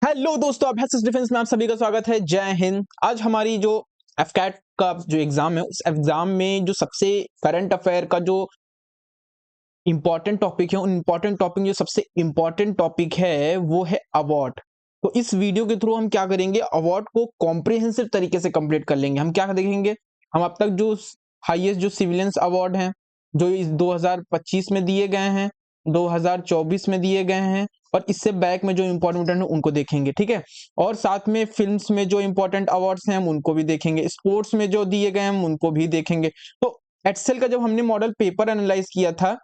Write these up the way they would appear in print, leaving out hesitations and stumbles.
Hello दोस्तों, अभ्यास defence में आप सभी का स्वागत है। जय हिंद। आज हमारी जो एफकैट का जो एग्जाम है, उस एग्जाम में जो सबसे करंट अफेयर का जो इंपॉर्टेंट टॉपिक है, उन इंपॉर्टेंट टॉपिक जो सबसे इंपॉर्टेंट टॉपिक है वो है अवार्ड। तो इस वीडियो के थ्रू हम क्या करेंगे, अवार्ड को कॉम्प्रिहेंसिव तरीके से कंप्लीट कर लेंगे। हम क्या देखेंगे, हम अब तक जो हाईएस्ट जो सिविलियंस अवार्ड हैं, जो इस 2025 में दिए गए हैं, 2024 में दिए गए हैं, और इससे बैक में जो इंपॉर्टेंट है उनको देखेंगे। ठीक है, और साथ में फिल्म्स में जो इंपॉर्टेंट अवार्ड्स हैं हम उनको भी देखेंगे, स्पोर्ट्स में जो दिए गए हैं हम उनको भी देखेंगे। तो एक्सेल का जब हमने मॉडल पेपर एनालाइज किया था,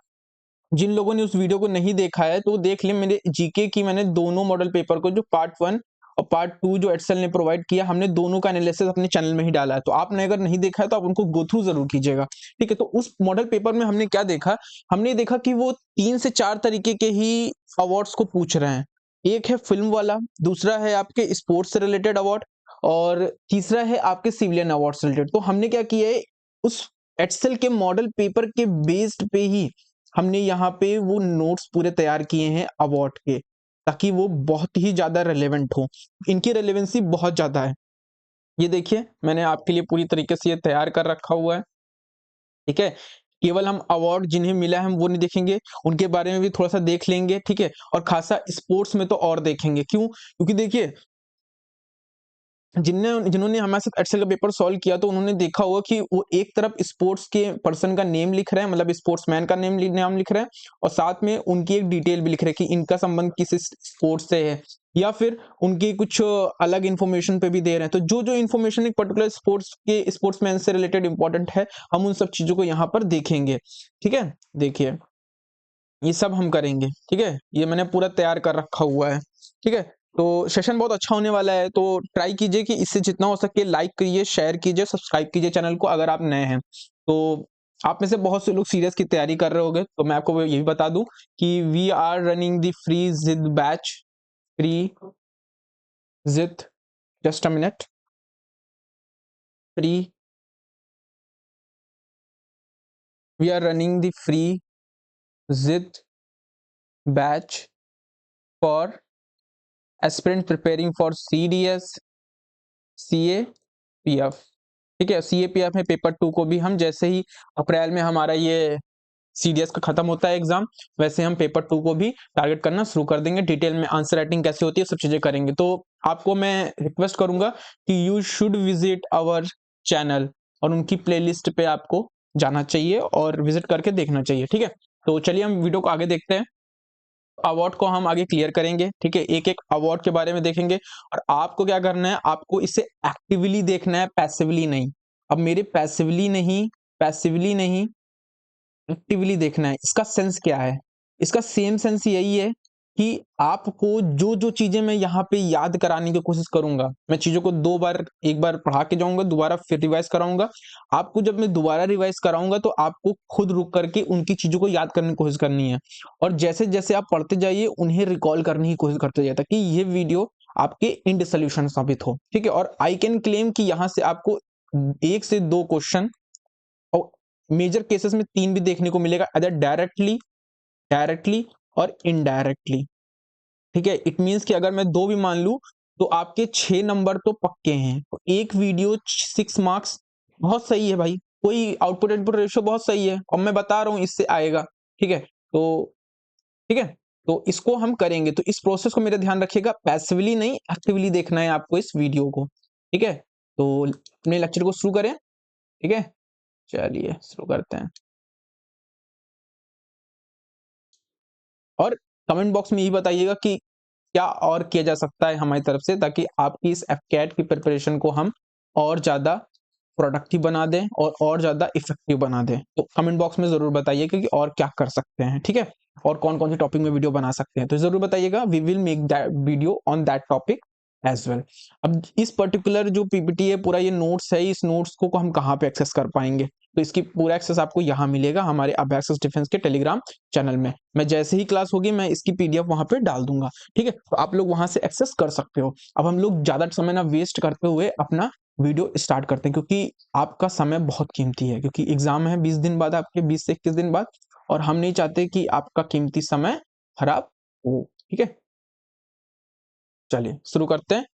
जिन लोगों ने उस वीडियो को नहीं देखा है तो देख ले, मेरे जीके की मैंने दोनों मॉडल पेपर को, जो पार्ट 1 और पार्ट 2 जो एक्सेल ने प्रोवाइड किया, हमने दोनों का एनालिसिस अपने चैनल में ही डाला है। तो आपने अगर नहीं देखा है तो आप उनको गो थ्रू जरूर कीजिएगा। ठीक है, तो उस मॉडल पेपर में हमने क्या देखा, हमने देखा कि वो 3 से 4 तरीके के ही अवार्ड्स को पूछ रहे हैं। एक है फिल्म वाला, दूसरा है आपके स्पोर्ट्स से रिलेटेड अवार्ड, और तीसरा है आपके सिविलियन अवार्ड से रिलेटेड। तो हमने क्या किया है, उस एक्सेल के मॉडल पेपर के बेस्ड पे ही हमने यहाँ पे वो नोट्स पूरे तैयार किए हैं अवार्ड के, ताकि वो बहुत ही ज्यादा रेलेवेंट हो। इनकी रेलेवेंसी बहुत ज्यादा है। ये देखिए, मैंने आपके लिए पूरी तरीके से ये तैयार कर रखा हुआ है। ठीक है, केवल हम अवार्ड जिन्हें मिला है हम वो नहीं देखेंगे, उनके बारे में भी थोड़ा सा देख लेंगे। ठीक है, और खासा स्पोर्ट्स में तो और देखेंगे। क्यों? क्योंकि देखिए, जिन्होंने हमारे साथ एक्सेल का पेपर सॉल्व किया तो उन्होंने देखा होगा कि वो एक तरफ स्पोर्ट्स के पर्सन का नेम लिख रहे हैं, मतलब स्पोर्ट्समैन का नाम लिख रहे हैं, और साथ में उनकी एक डिटेल भी लिख रहे हैं कि इनका संबंध किस स्पोर्ट्स से है, या फिर उनकी कुछ अलग इन्फॉर्मेशन पे भी दे रहे हैं। तो जो जो इन्फॉर्मेशन एक पर्टिकुलर स्पोर्ट्स के स्पोर्ट्समैन से रिलेटेड इंपॉर्टेंट है, हम उन सब चीजों को यहाँ पर देखेंगे। ठीक है, देखिए ये सब हम करेंगे। ठीक है, ये मैंने पूरा तैयार कर रखा हुआ है। ठीक है, तो सेशन बहुत अच्छा होने वाला है, तो ट्राई कीजिए कि इससे जितना हो सके लाइक कीजिए, शेयर कीजिए, सब्सक्राइब कीजिए चैनल को अगर आप नए हैं। तो आप में से बहुत से लोग सीरियस की तैयारी कर रहे होंगे, तो मैं आपको ये भी बता दूं कि we are running the free जिद बैच, फ्री जिद, just a minute, free, we are running the free जिद batch for aspirant preparing for CDS, CAPF। ठीक है, CAPF में पेपर 2 को भी हम जैसे ही अप्रैल में हमारा ये CDS का खत्म होता है एग्जाम, वैसे हम पेपर 2 को भी टारगेट करना शुरू कर देंगे। डिटेल में आंसर राइटिंग कैसे होती है, सब चीजें करेंगे। तो आपको मैं रिक्वेस्ट करूंगा कि you should visit our channel, और उनकी प्लेलिस्ट पे आपको जाना चाहिए और विजिट करके देखना चाहिए। ठीक है, तो चलिए हम वीडियो को आगे देखते हैं। अवार्ड को हम आगे क्लियर करेंगे। ठीक है, एक एक अवार्ड के बारे में देखेंगे, और आपको क्या करना है, आपको इसे एक्टिवली देखना है, पैसिवली नहीं। अब मेरे पैसिवली नहीं, एक्टिवली देखना है। इसका सेंस क्या है, इसका सेम सेंस यही है कि आपको जो जो चीजें मैं यहाँ पे याद कराने की कोशिश करूंगा, मैं चीजों को एक बार पढ़ा के जाऊंगा, दोबारा फिर रिवाइज कराऊंगा। आपको जब मैं दोबारा रिवाइज कराऊंगा तो आपको खुद रुक करके उनकी चीजों को याद करने की कोशिश करनी है, और जैसे जैसे आप पढ़ते जाइए उन्हें रिकॉल करने की कोशिश करते जाइए, ताकि ये वीडियो आपके इंड सोल्यूशन साबित हो। ठीक है, और आई कैन क्लेम कि यहाँ से आपको 1 से 2 क्वेश्चन, और मेजर केसेस में 3 भी देखने को मिलेगा, अदर डायरेक्टली और इनडायरेक्टली। ठीक है, इट मींस कि अगर मैं 2 भी मान लूं तो आपके 6 नंबर तो पक्के हैं। तो एक वीडियो 6 मार्क्स बहुत सही है भाई, कोई आउटपुट इनपुट रेशियो बहुत सही है, और मैं बता रहा हूं इससे आएगा। ठीक है, तो ठीक है, तो इसको हम करेंगे। तो इस प्रोसेस को मेरा ध्यान रखिएगा, पैसिवली नहीं एक्टिवली देखना है आपको इस वीडियो को। ठीक है, तो अपने लेक्चर को शुरू करें। ठीक है, चलिए शुरू करते हैं। और कमेंट बॉक्स में यही बताइएगा कि क्या और किया जा सकता है हमारी तरफ से, ताकि आपकी इस एफकैट की प्रिपरेशन को हम और ज्यादा प्रोडक्टिव बना दें और ज्यादा इफेक्टिव बना दें। तो कमेंट बॉक्स में जरूर बताइए कि और क्या कर सकते हैं। ठीक है, और कौन कौन से टॉपिक में वीडियो बना सकते हैं, तो जरूर बताइएगा। We will make that video on that topic as well. अब इस पर्टिकुलर जो पीपीटी है, पूरा ये नोट्स है, इस नोट्स को हम कहाँ पे एक्सेस कर पाएंगे, तो इसकी पूरा एक्सेस आपको यहाँ मिलेगा हमारे अभ्यास डिफेंस के टेलीग्राम चैनल में। मैं जैसे ही क्लास होगी मैं इसकी PDF वहां पे डाल दूंगा। ठीक है, तो आप लोग वहां से एक्सेस कर सकते हो। अब हम लोग ज्यादा समय ना वेस्ट करते हुए अपना वीडियो स्टार्ट करते हैं, क्योंकि आपका समय बहुत कीमती है, क्योंकि एग्जाम है 20 दिन बाद, आपके 20 से 21 दिन बाद, और हम नहीं चाहते कि आपका कीमती समय खराब हो। ठीक है, चलिए शुरू करते हैं।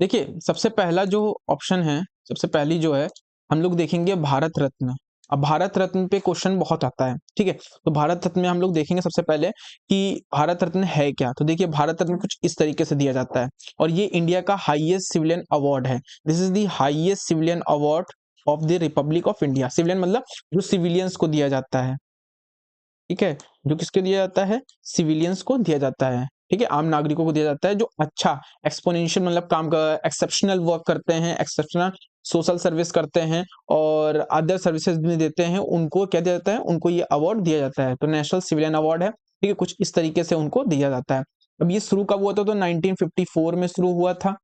देखिए सबसे पहला जो ऑप्शन है, सबसे पहली जो है, हम लोग देखेंगे भारत रत्न। अब भारत रत्न पे क्वेश्चन बहुत आता है, ठीक है। तो भारत रत्न में हम लोग देखेंगे सबसे पहले कि भारत रत्न है क्या। तो देखिए भारत रत्न कुछ इस तरीके से दिया जाता है और ये इंडिया का हाईएस्ट सिविलियन अवार्ड है। This is the highest civilian award of the Republic of India. Civilian मतलब जो सिविलियंस को दिया जाता है, ठीक है। जो किसके दिया जाता है, सिविलियंस को दिया जाता है, ठीक है, आम नागरिकों को दिया जाता है जो अच्छा एक्सपोनेंशियल मतलब काम का एक्सेप्शनल वर्क करते हैं, एक्सेप्शनल सोशल सर्विस करते हैं और अदर सर्विसेज भी देते हैं, उनको क्या दिया जाता है, उनको ये अवार्ड दिया जाता है। तो नेशनल सिविलियन अवार्ड है, ठीक है, कुछ इस तरीके से उनको दिया जाता है। अब ये शुरू कब हुआ था, तो 1954 में शुरू हुआ था।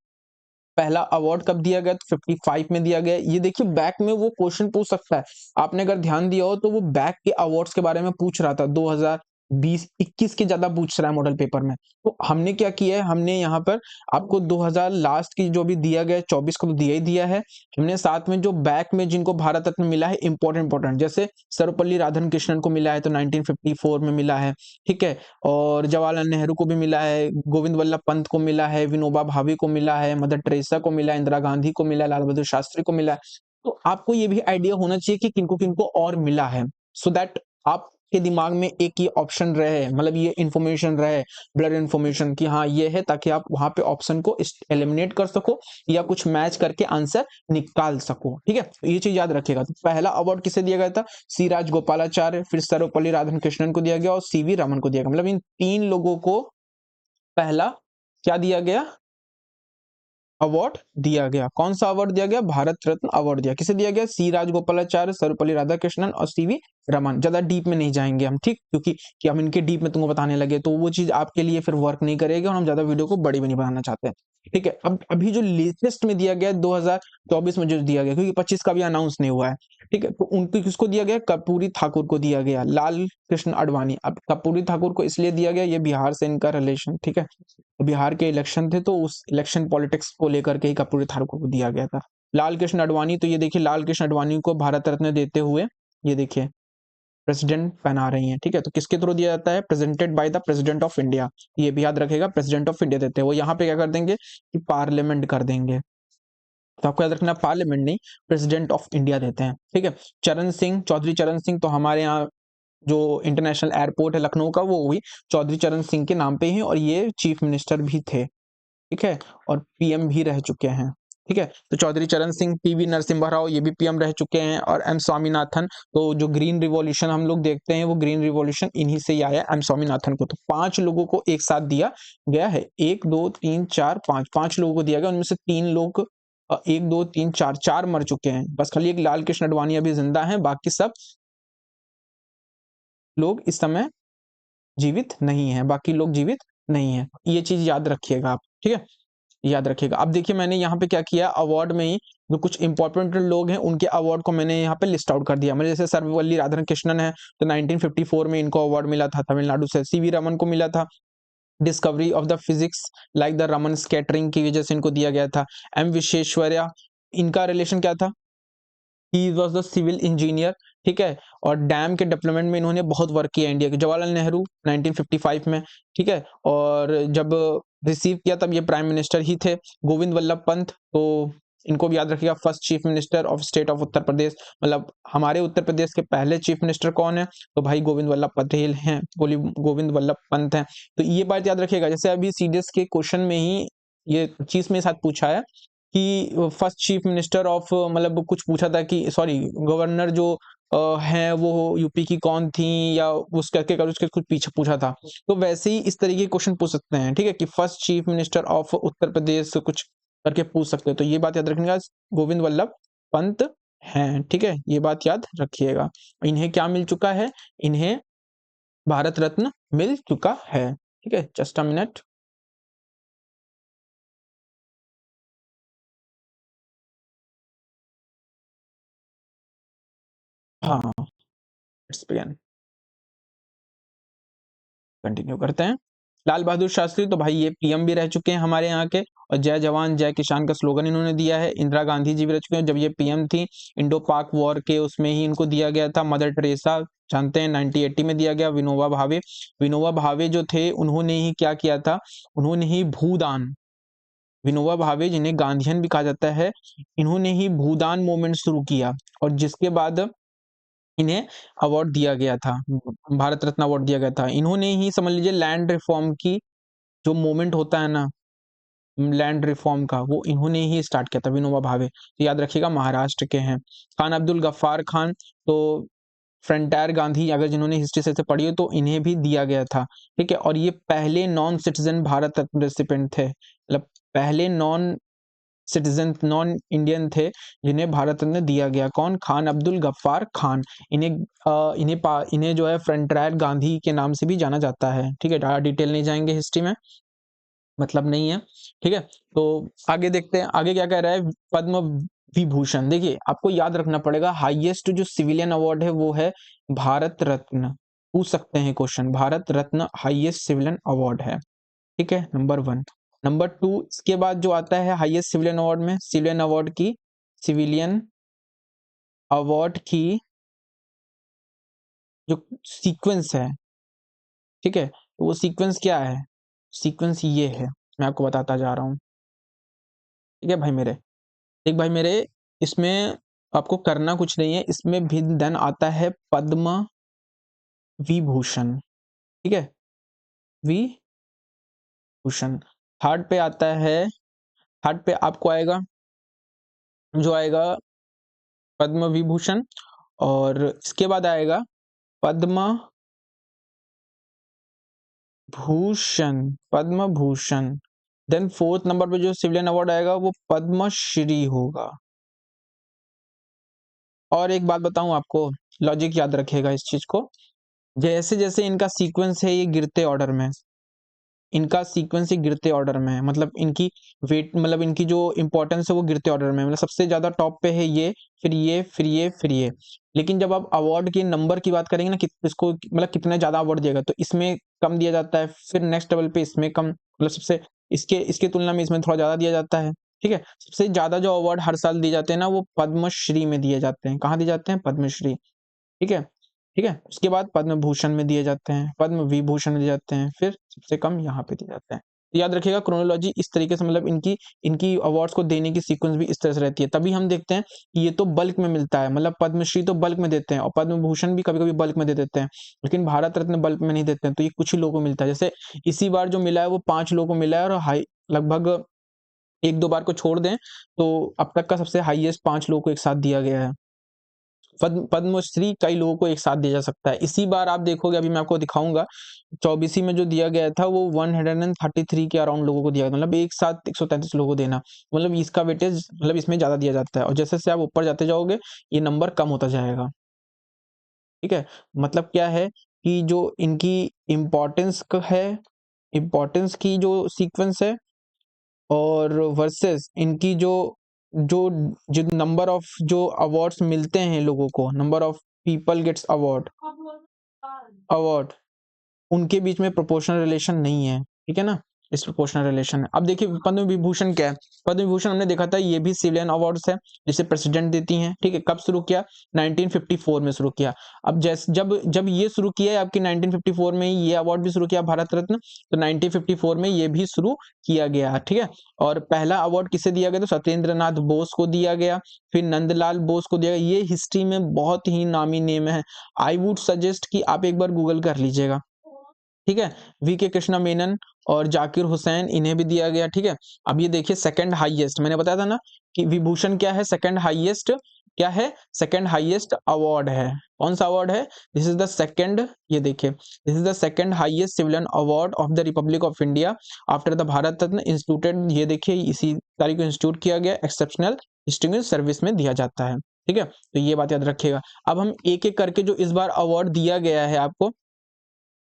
पहला अवार्ड कब दिया गया, तो 55 में दिया गया। ये देखिए बैक में वो क्वेश्चन पूछ सकता है, आपने अगर ध्यान दिया हो तो वो बैक के अवार्ड्स के बारे में पूछ रहा था। 2020-21 के ज्यादा पूछ रहा है मॉडल पेपर में। तो हमने क्या किया है, हमने यहाँ पर आपको 2000 लास्ट की जो भी दिया गया 24 को तो दिया ही दिया है। हमने साथ में जो बैक में जिनको भारत रत्न मिला है इंपॉर्टेंट जैसे सर्वपल्ली राधाकृष्णन को मिला है तो 1954 में मिला है, ठीक है। और जवाहरलाल नेहरू को भी मिला है, गोविंद वल्लभ पंत को मिला है, विनोबा भावे को मिला है, मदर टेरेसा को मिला है, इंदिरा गांधी को मिला है, लाल बहादुर शास्त्री को मिला है। तो आपको ये भी आइडिया होना चाहिए कि किनको किनको और मिला है, सो दैट आपके दिमाग में एक ये ऑप्शन रहे, मतलब ये इंफॉर्मेशन रहे, ब्लड इंफॉर्मेशन कि हाँ ये है, ताकि आप वहां पे ऑप्शन को एलिमिनेट कर सको या कुछ मैच करके आंसर निकाल सको, ठीक है। तो ये चीज याद रखिएगा। तो पहला अवार्ड किसे दिया गया था, सी राजगोपालाचार्य, फिर सर्वपल्ली राधाकृष्णन को दिया गया और सीवी रमन को दिया गया। मतलब इन तीन लोगों को पहला क्या दिया गया, अवार्ड दिया गया। कौन सा अवार्ड दिया गया, भारत रत्न अवार्ड दिया। किसे दिया गया, सी राजगोपालाचार्य, सर्वपल्ली राधाकृष्णन और सीवी रमन। ज्यादा डीप में नहीं जाएंगे हम, ठीक, क्योंकि कि हम इनके डीप में तुमको बताने लगे तो वो चीज आपके लिए फिर वर्क नहीं करेगी और हम ज्यादा वीडियो को बड़ी भी नहीं बनाना चाहते हैं, ठीक है। अब अभी जो लेटेस्ट में दिया गया 2024 में जो दिया गया, क्योंकि 25 का भी अनाउंस नहीं हुआ है, ठीक है, तो उनको किसको दिया गया, कर्पूरी ठाकुर को दिया गया, लाल कृष्ण आडवाणी। अब कर्पूरी ठाकुर को इसलिए दिया गया, ये बिहार से इनका रिलेशन, ठीक है। बिहार के इलेक्शन थे तो उस इलेक्शन पॉलिटिक्स को लेकर के ही कर्पूरी ठाकुर को दिया गया था। लाल कृष्ण आडवाणी, तो ये देखिए लाल कृष्ण आडवाणी को भारत रत्न देते हुए ये देखिए प्रेसिडेंट पहना रही हैं, ठीक है। तो किसके थ्रू दिया जाता है, presented by the president of India. ये भी याद रखेगा, प्रेसिडेंट ऑफ इंडिया देते हैं। वो यहाँ पे क्या कर देंगे कि पार्लियामेंट कर देंगे, तो आपको याद रखना पार्लियामेंट नहीं, प्रेसिडेंट ऑफ इंडिया देते हैं, ठीक है। चरण सिंह, चौधरी चरण सिंह, तो हमारे यहाँ जो इंटरनेशनल एयरपोर्ट है लखनऊ का वो भी चौधरी चरण सिंह के नाम पे ही, और ये चीफ मिनिस्टर भी थे, ठीक है, और पीएम भी रह चुके हैं, ठीक है। तो चौधरी चरण सिंह, पीवी नरसिम्हा राव, ये भी पीएम रह चुके हैं, और एम स्वामीनाथन। तो जो ग्रीन रिवॉल्यूशन हम लोग देखते हैं वो ग्रीन रिवॉल्यूशन इन्हीं से ही आया, एम स्वामीनाथन को। तो 5 लोगों को एक साथ दिया गया है, 1 2 3 4 5, 5 लोगों को दिया गया। उनमें से 3 लोग 1 2 3 4 4 मर चुके हैं, बस खाली एक लाल कृष्ण आडवाणी अभी जिंदा है, बाकी सब लोग इस समय जीवित नहीं है, बाकी लोग जीवित नहीं है। ये चीज याद रखिएगा आप, ठीक है, याद रखिएगा। अब देखिए मैंने यहाँ पे क्या किया, अवार्ड में ही जो कुछ इंपॉर्टेंट लोग हैं उनके अवार्ड को मैंने यहाँ पे लिस्ट आउट कर दिया। मतलब जैसे सर्वपल्ली राधाकृष्णन है तो 1954 में इनको अवार्ड मिला था तमिलनाडु से। सीवी रमन को मिला था discovery of the physics like the Raman scattering की वजह से इनको दिया गया था। एम विश्वेश्वरैया, इनका रिलेशन क्या था, he was the civil engineer, ठीक है, और डैम के डेवलपमेंट में इन्होंने बहुत वर्क किया इंडिया के। जवाहरलाल नेहरू 1955 में, ठीक है, और जब रिसीव किया तब ये प्राइम मिनिस्टर ही थे। गोविंद वल्लभ पंत, तो इनको भी याद रखिएगा, first chief minister of state of Uttar Pradesh. मतलब हमारे उत्तर प्रदेश के पहले चीफ मिनिस्टर कौन है, तो भाई गोविंद वल्लभ पटेल हैं, गोविंद वल्लभ पंत हैं। तो ये बात याद रखिएगा। जैसे अभी सीडीएस के क्वेश्चन में ही ये चीज में साथ पूछा है कि फर्स्ट चीफ मिनिस्टर ऑफ, मतलब कुछ पूछा था कि सॉरी गवर्नर जो हैं वो यूपी की कौन थी, या उस करके उसके कुछ पीछे पूछा था। तो वैसे ही इस तरीके के क्वेश्चन पूछ सकते हैं, ठीक है, कि first chief minister of Uttar प्रदेश कुछ करके पूछ सकते हैं। तो ये बात याद रखने का, गोविंद वल्लभ पंत हैं, ठीक है, ये बात याद रखिएगा। इन्हें क्या मिल चुका है, इन्हें भारत रत्न मिल चुका है, ठीक है। जस्ट अ मिनट, हाँ, इट्स बिगन, कंटिन्यू करते हैं। लाल बहादुर शास्त्री, तो भाई ये पीएम भी रह चुके हैं हमारे यहाँ के, और जय जवान जय किसान का स्लोगन इन्होंने दिया है। इंदिरा गांधी जी भी रह चुके हैं, जब ये पीएम थी इंडो पाक वॉर के उसमें ही इनको दिया गया था। मदर टेरेसा जानते हैं 1980 में दिया गया। विनोबा भावे, विनोबा भावे जो थे उन्होंने ही क्या किया था, उन्होंने ही भूदान, विनोबा भावे, जिन्हें गांधीयन भी कहा जाता है, इन्होंने ही भूदान मूवमेंट शुरू किया और जिसके बाद इन्हें अवार्ड दिया गया था, भारत रत्न अवार्ड दिया गया था। इन्होंने ही समझ लीजिए लैंड रिफॉर्म की जो मूवमेंट होता है ना, लैंड रिफॉर्म का, वो इन्होंने ही स्टार्ट किया था, विनोबा भावे। तो याद रखिएगा महाराष्ट्र के हैं। खान अब्दुल गफ्फार खान, तो फ्रंटायर गांधी, अगर जिन्होंने हिस्ट्री से पढ़ी हो तो इन्हें भी दिया गया था, ठीक है। और ये पहले non citizen Bharat Ratna recipient थे, मतलब पहले नॉन सिटीजन, नॉन इंडियन थे जिन्हें भारत रत्न दिया गया। कौन? खान अब्दुल गफ्फार खान। इन्हें जो है फ्रंटायर गांधी के नाम से भी जाना जाता है, ठीक है। ज़्यादा डिटेल नहीं जाएंगे हिस्ट्री में, मतलब नहीं है, ठीक है। तो आगे देखते हैं, आगे क्या कह रहा है। पद्म विभूषण, देखिए आपको याद रखना पड़ेगा, हाईएस्ट जो सिविलियन अवार्ड है वो है भारत रत्न। पूछ सकते हैं question, Bharat Ratna highest civilian award है, ठीक है, नंबर 1। नंबर 2, इसके बाद जो आता है हाईएस्ट सिविलियन अवार्ड में, सिविलियन अवार्ड की जो सीक्वेंस है, ठीक है, तो वो सीक्वेंस क्या है? सीक्वेंस ये है, मैं आपको बताता जा रहा हूँ, ठीक है भाई मेरे। एक भाई मेरे, इसमें आपको करना कुछ नहीं है, इसमें भी देन आता है पद्म विभूषण, ठीक है, विभूषण। थर्ड पे आता है, थर्ड पे आपको आएगा, जो आएगा पद्म विभूषण, और इसके बाद आएगा Padma Bhushan, Padma Bhushan. Then fourth number पे जो सिविलियन अवार्ड आएगा वो पद्मश्री होगा। और एक बात बताऊं आपको, लॉजिक याद रखिएगा इस चीज को, जैसे जैसे इनका सीक्वेंस है ये गिरते ऑर्डर में, इनका सीक्वेंस ही गिरते ऑर्डर में है, मतलब इनकी वेट, मतलब इनकी जो इंपॉर्टेंस है वो गिरते ऑर्डर में है, मतलब सबसे ज्यादा टॉप पे है ये, फिर ये, फिर ये, फिर ये। लेकिन जब आप अवार्ड के नंबर की बात करेंगे ना, कि इसको मतलब कितने ज्यादा अवार्ड दिएगा, तो इसमें कम दिया जाता है, फिर नेक्स्ट लेवल पे इसमें कम, मतलब सबसे इसके इसके तुलना में इसमें थोड़ा ज्यादा दिया जाता है, ठीक है। सबसे ज्यादा जो अवार्ड हर साल दिए जाते हैं ना, वो पद्मश्री में दिए जाते हैं। कहाँ दिए जाते हैं? पद्मश्री, ठीक है, ठीक है। उसके बाद पद्म भूषण में दिए जाते हैं, पद्म विभूषण में दिए जाते हैं, फिर सबसे कम यहाँ पे दिए जाते हैं। तो याद रखिएगा क्रोनोलॉजी इस तरीके से, मतलब इनकी इनकी अवार्ड्स को देने की सीक्वेंस भी इस तरह से रहती है। तभी हम देखते हैं कि ये तो बल्क में मिलता है, मतलब पद्मश्री तो बल्क में देते हैं और पद्म भूषण भी कभी कभी बल्क में दे देते हैं, लेकिन भारत रत्न बल्क में नहीं देते हैं। तो ये कुछ ही लोगों को मिलता है, जैसे इसी बार जो मिला है वो 5 लोगों को मिला है, और हाई लगभग 1-2 बार को छोड़ दें तो अब तक का सबसे हाईएस्ट 5 लोगों को एक साथ दिया गया है। पद्मश्री कई लोगों को एक साथ दिया जा सकता है। इसी बार आप देखोगे, अभी मैं आपको दिखाऊंगा, 24 में जो दिया गया था वो 133 के अराउंड लोगों को दिया गया, मतलब एक साथ 133 लोगों को देना, मतलब इसका वेटेज, मतलब इसमें ज्यादा दिया जाता है। और जैसे जैसे आप ऊपर जाते जाओगे ये नंबर कम होता जाएगा, ठीक है। मतलब क्या है कि जो इनकी इम्पोर्टेंस है, इम्पोर्टेंस की जो सीक्वेंस है, और वर्सेस इनकी जो जो जो नंबर ऑफ जो अवार्ड्स मिलते हैं लोगों को, number of people gets award, award उनके बीच में प्रोपोर्शनल रिलेशन नहीं है, ठीक है ना, इस प्रोपोर्शनल रिलेशन है। अब देखिए पद्म विभूषण क्या है। पद्म विभूषण हमने देखा था, ये भी सिविलियन अवार्ड्स है जिसे प्रेसिडेंट देती हैं, ठीक है। कब शुरू किया? 1954 में शुरू किया। अब जैसे जब जब ये शुरू किया है आपकी 1954 में ही ये अवार्ड भी शुरू किया भारत रत्न, तो 1954 में ये भी शुरू किया गया, ठीक है। और पहला अवार्ड किसे दिया गया? तो सत्येंद्र नाथ बोस को दिया गया, फिर नंदलाल बोस को दिया गया। ये हिस्ट्री में बहुत ही नामी नेम है, आई वुड सजेस्ट कि आप एक बार गूगल कर लीजिएगा, ठीक है। वी के कृष्णा मेनन और जाकिर हुसैन, इन्हें भी दिया गया, ठीक है। अब ये देखिए सेकंड हाईएस्ट, मैंने बताया था ना कि विभूषण क्या है, सेकंड हाईएस्ट, क्या है, सेकंड हाईएस्ट अवार्ड है। कौन सा अवार्ड है? दिस इज द सेकंड, ये देखिए, this is the second highest civilian award of the Republic of India after the Bharat Ratna instituted. ये देखिए इसी तारीख को इंस्टीट्यूट किया गया, एक्सेप्शनल डिस्टिंग्विश्ड सर्विस में दिया जाता है, ठीक है। तो ये बात याद रखिएगा। अब हम एक एक करके जो इस बार अवार्ड दिया गया है आपको,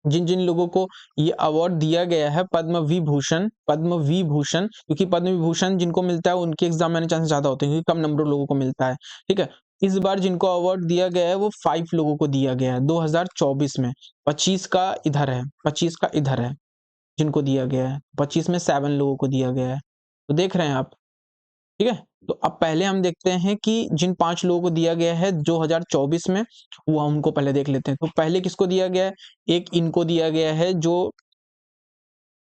जिन जिन लोगों को ये अवार्ड दिया गया है पद्म विभूषण, पद्म विभूषण, क्योंकि पद्म विभूषण जिनको मिलता है उनके एग्जाम में आने चांसेस ज्यादा होते हैं, क्योंकि कम नंबर लोगों को मिलता है, ठीक है। इस बार जिनको अवार्ड दिया गया है वो 5 लोगों को दिया गया है 2024 में। 25 का इधर है, 25 का इधर है, जिनको दिया गया है 25 में 7 लोगों को दिया गया है, तो देख रहे हैं आप, ठीक है। तो अब पहले हम देखते हैं कि जिन 5 लोगों को दिया गया है 2024 में, वो हम उनको पहले देख लेते हैं। तो पहले किसको दिया गया है? एक इनको दिया गया है जो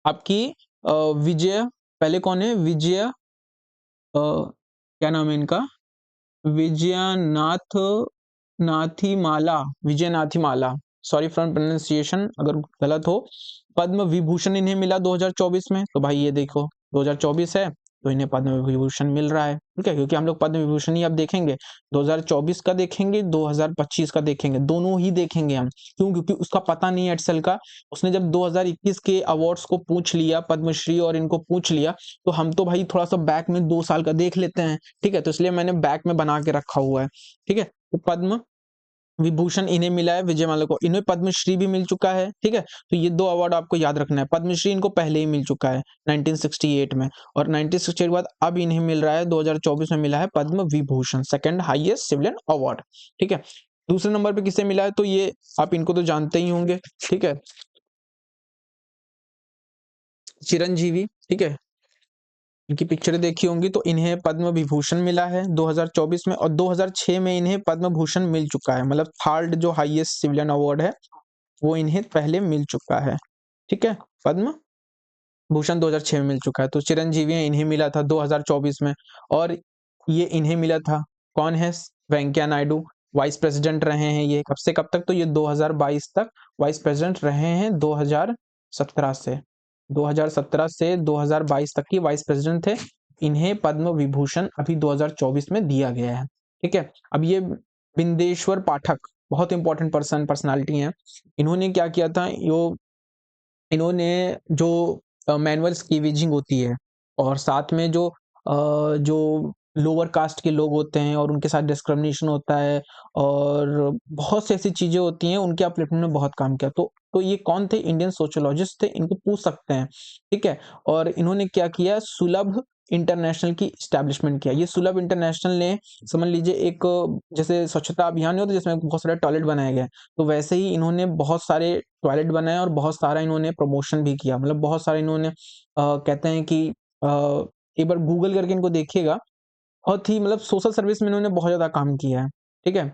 आपकी विजय पहले कौन है? क्या नाम है इनका? विजयनाथिमाला, सॉरी फॉर प्रोनाउंसिएशन अगर गलत हो। पद्म विभूषण इन्हें मिला 2024 में। तो भाई ये देखो 2024 है तो इन्हें पद्म विभूषण मिल रहा है, ठीक है, क्योंकि हम लोग पद्म विभूषण ही अब देखेंगे, 2024 का देखेंगे, 2025 का देखेंगे, दोनों ही देखेंगे हम। क्यों? क्योंकि उसका पता नहीं है एटसेल का। उसने जब 2021 के अवार्ड्स को पूछ लिया, पद्मश्री और इनको पूछ लिया, तो हम तो भाई थोड़ा सा बैक में 2 साल का देख लेते हैं, ठीक है, तो इसलिए मैंने बैक में बना के रखा हुआ है, ठीक है। तो पद्म विभूषण इन्हें मिला है, विजयमाल्या को, इन्हें पद्मश्री भी मिल चुका है, ठीक है। तो ये 2 अवार्ड आपको याद रखना है। पद्मश्री इनको पहले ही मिल चुका है 1968 में, और 1968 के बाद अब इन्हें मिल रहा है 2024 में मिला है Padma Vibhushan, second highest civilian award, ठीक है। दूसरे नंबर पे किसे मिला है? तो ये आप इनको तो जानते ही होंगे, ठीक है, चिरंजीवी, ठीक है, इनकी पिक्चर देखी होंगी। तो इन्हें पद्म विभूषण मिला है 2024 में, और 2006 में इन्हें पद्म भूषण मिल चुका है, मतलब थर्ड जो हाईएस्ट सिविलियन अवार्ड है वो इन्हें पहले मिल चुका है, ठीक है। पद्म भूषण 2006 में मिल चुका है। तो चिरंजीवी इन्हें मिला था 2024 में, और ये इन्हें मिला था, कौन है? वेंकैया नायडू, वाइस प्रेसिडेंट रहे हैं ये, कब से कब तक? तो ये 2022 तक वाइस प्रेसिडेंट रहे हैं, 2017 से 2017 से 2022 तक की वाइस प्रेसिडेंट थे। इन्हें पद्म विभूषण अभी 2024 में दिया गया है, ठीक है। अब ये बिंदेश्वर पाठक बहुत इंपॉर्टेंट पर्सनालिटी हैं। इन्होंने क्या किया था? इन्होंने जो मैनुअल स्कीवेजिंग होती है, और साथ में जो लोअर कास्ट के लोग होते हैं और उनके साथ डिस्क्रिमिनेशन होता है, और बहुत सी ऐसी चीजें होती हैं, उनके अपलिफ्टमेंट में बहुत काम किया। तो ये कौन थे? इंडियन सोशियोलॉजिस्ट थे, इनको पूछ सकते हैं, ठीक है। और इन्होंने क्या किया? सुलभ इंटरनेशनल की स्टैब्लिशमेंट किया। ये सुलभ इंटरनेशनल ने, समझ लीजिए, एक जैसे स्वच्छता अभियान होता है जिसमें बहुत सारे टॉयलेट बनाए गए, तो वैसे ही इन्होंने बहुत सारे टॉयलेट बनाए और बहुत सारा इन्होंने प्रमोशन भी किया, मतलब बहुत सारे इन्होंने कहते हैं कि एक बार गूगल करके इनको देखिएगा, बहुत ही मतलब सोशल सर्विस में इन्होंने बहुत ज्यादा काम किया है, ठीक है।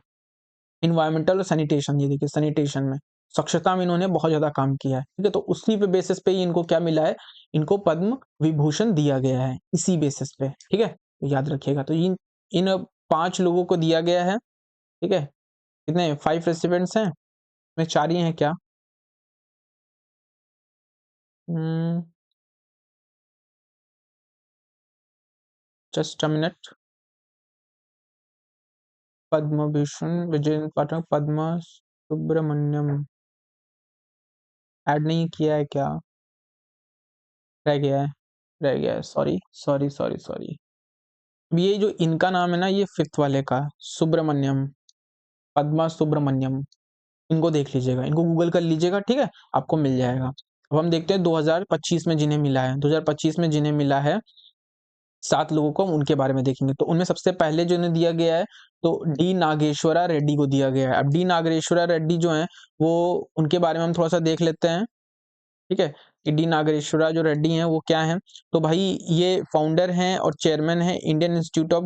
इन्वायरमेंटल और सैनिटेशन, ये देखिए सैनिटेशन में, स्वच्छता में इन्होंने बहुत ज्यादा काम किया है, ठीक है। तो उसी पे बेसिस पे ही इनको क्या मिला है? इनको पद्म विभूषण दिया गया है, इसी बेसिस पे, ठीक है, तो याद रखिएगा। तो इन 5 लोगों को दिया गया है, ठीक है। कितने? 5 रेसिपिएंट्स हैं, में 4 ही हैं क्या? Just a minute. Padma Bhushan, Vijay Pathak, Padma Subramanyam add नहीं किया है क्या? रह गया है, रह गया है, सॉरी सॉरी सॉरी सॉरी। ये जो इनका नाम है ना, ये 5th वाले का, सुब्रमण्यम, पद्मा सुब्रमण्यम, इनको देख लीजिएगा, इनको गूगल कर लीजिएगा, ठीक है, आपको मिल जाएगा। अब हम देखते हैं 2025 में जिन्हें मिला है, 2025 में जिन्हें मिला है 7 लोगों को, हम उनके बारे में देखेंगे। तो उनमें सबसे पहले जो इन्हें दिया गया है, तो डी नागेश्वरा रेड्डी को दिया गया है। अब डी नागेश्वरा रेड्डी जो है, वो उनके बारे में हम थोड़ा सा देख लेते हैं, ठीक है, कि डी नागेश्वरा जो रेड्डी हैं वो क्या हैं। तो भाई ये फाउंडर हैं और चेयरमैन हैं इंडियन इंस्टीट्यूट ऑफ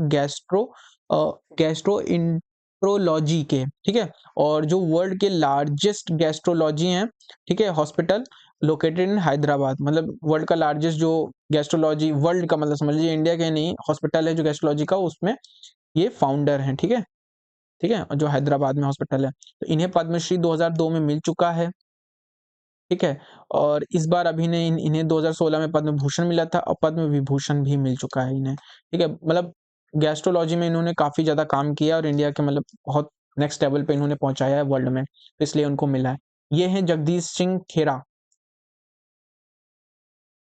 गैस्ट्रो इंट्रोलॉजी के, ठीक है, और जो वर्ल्ड के लार्जेस्ट गैस्ट्रोलॉजी हैं, ठीक है, हॉस्पिटल लोकेटेड इन हैदराबाद, मतलब वर्ल्ड का लार्जेस्ट जो गैस्ट्रोलॉजी, वर्ल्ड का मतलब समझ लीजिए, इंडिया के नहीं, हॉस्पिटल है जो गैस्ट्रोलॉजी का, उसमें ये फाउंडर हैं, ठीक है, ठीक है, जो हैदराबाद में हॉस्पिटल है। तो इन्हें पद्मश्री 2002 में मिल चुका है, ठीक है, और इस बार अभी ने इन्हें 2016 में पद्म भूषण मिला था, और पद्म विभूषण भी मिल चुका है इन्हें, ठीक है। मतलब गैस्ट्रोलॉजी में इन्होंने काफी ज्यादा काम किया, और इंडिया के मतलब बहुत नेक्स्ट लेवल पे इन्होंने पहुंचाया है वर्ल्ड में, तो इसलिए उनको मिला है। ये है जगदीश सिंह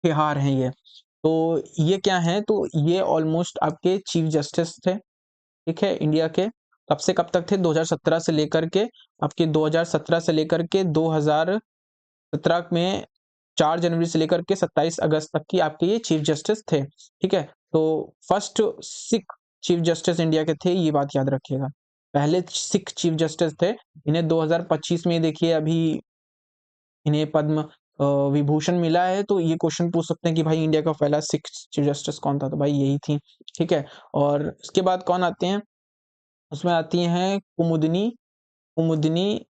खेहार हैं ये। तो ये क्या है? तो ये ऑलमोस्ट आपके चीफ जस्टिस थे, ठीक है, इंडिया के। कब से कब तक थे? 2017 से लेकर के, आपके 2017 से लेकर के 2017 में 4 जनवरी से लेकर के 27 अगस्त तक की आपके ये चीफ जस्टिस थे, ठीक है। तो first Sikh chief justice India के थे, ये बात याद रखिएगा, पहले सिख चीफ जस्टिस थे। इन्हें 2025 में देखिए अभी इन्हें पद्म विभूषण मिला है। तो ये क्वेश्चन पूछ सकते हैं कि भाई इंडिया का पहला सिख चीफ जस्टिस कौन था? तो भाई यही थी, ठीक है। और उसके बाद कौन आते हैं? उसमें आती हैं कुमुदनी कुमुदनी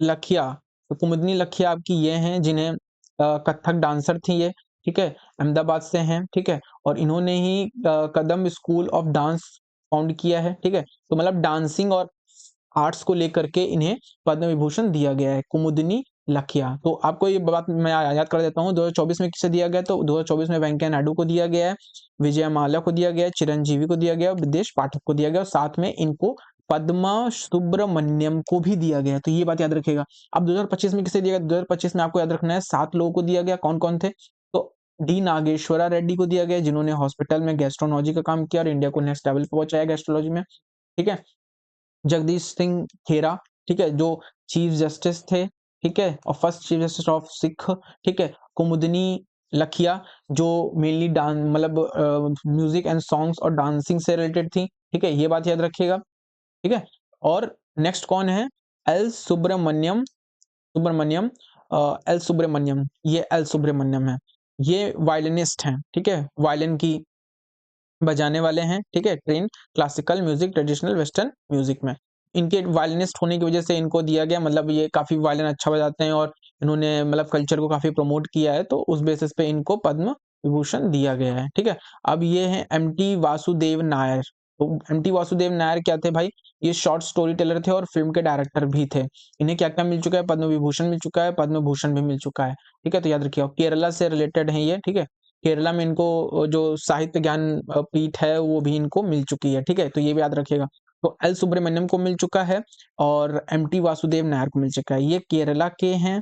लखिया। तो कुमुदनी लखिया आपकी ये हैं जिन्हें कथक डांसर थी ये, ठीक है, अहमदाबाद से हैं, ठीक है, और इन्होंने ही कदम स्कूल ऑफ डांस फाउंड किया है, ठीक है। तो मतलब डांसिंग और आर्ट्स को लेकर के इन्हें पद्म विभूषण दिया गया है। कुमुदनी लखिया, तो आपको ये बात मैं याद कर देता हूँ, 2024 में किसे दिया गया, तो 2024 में वेंकैया नायडू को दिया गया है, विजय माल्या को दिया गया है, चिरंजीवी को दिया गया है, विदेश पाठक को दिया गया, और साथ में इनको पद्मा सुब्रमण्यम को भी दिया गया, तो ये बात याद रखिएगा। अब 2025 में किसे दिया गया, 2025 में आपको याद रखना है 7 लोगों को दिया गया। कौन कौन थे, तो डी नागेश्वरा रेड्डी को दिया गया, जिन्होंने हॉस्पिटल में गैस्ट्रोनोलॉजी का काम किया और इंडिया को नेक्स्ट लेवल पर पहुंचाया गैस्ट्रोलॉजी में, ठीक है। जगदीश सिंह खेरा, ठीक है, जो चीफ जस्टिस थे, ठीक है, और first chief justice of Sikh, ठीक है। कुमुदनी लखिया, जो मेनली डांस मतलब म्यूजिक एंड सॉन्ग्स और डांसिंग से रिलेटेड थी, ठीक है, ये बात याद रखिएगा, ठीक है। और नेक्स्ट कौन है, एल सुब्रमण्यम, सुब्रमण्यम एल सुब्रमण्यम, ये एल सुब्रमण्यम है, ये वायलिनिस्ट हैं, ठीक है, वायलिन की बजाने वाले हैं, ठीक है, train classical music, traditional western music में। इनके वायलिनिस्ट होने की वजह से इनको दिया गया, मतलब ये काफी वायलिन अच्छा बजाते हैं और इन्होंने मतलब कल्चर को काफी प्रमोट किया है, तो उस बेसिस पे इनको पद्म विभूषण दिया गया है, ठीक है। अब ये है एमटी वासुदेव नायर। तो एमटी वासुदेव नायर क्या थे भाई, ये शॉर्ट स्टोरी टेलर थे और फिल्म के डायरेक्टर भी थे। इन्हें क्या क्या मिल चुका है, पद्म विभूषण मिल चुका है, पद्म भूषण भी मिल चुका है, ठीक है। तो याद रखिए, केरला से रिलेटेड है ये, ठीक है। केरला में इनको जो साहित्य ज्ञान पीठ है वो भी इनको मिल चुकी है, ठीक है, तो ये भी याद रखिएगा। तो एल सुब्रमण्यम को मिल चुका है और एमटी वासुदेव नायर को मिल चुका है, ये केरला के हैं,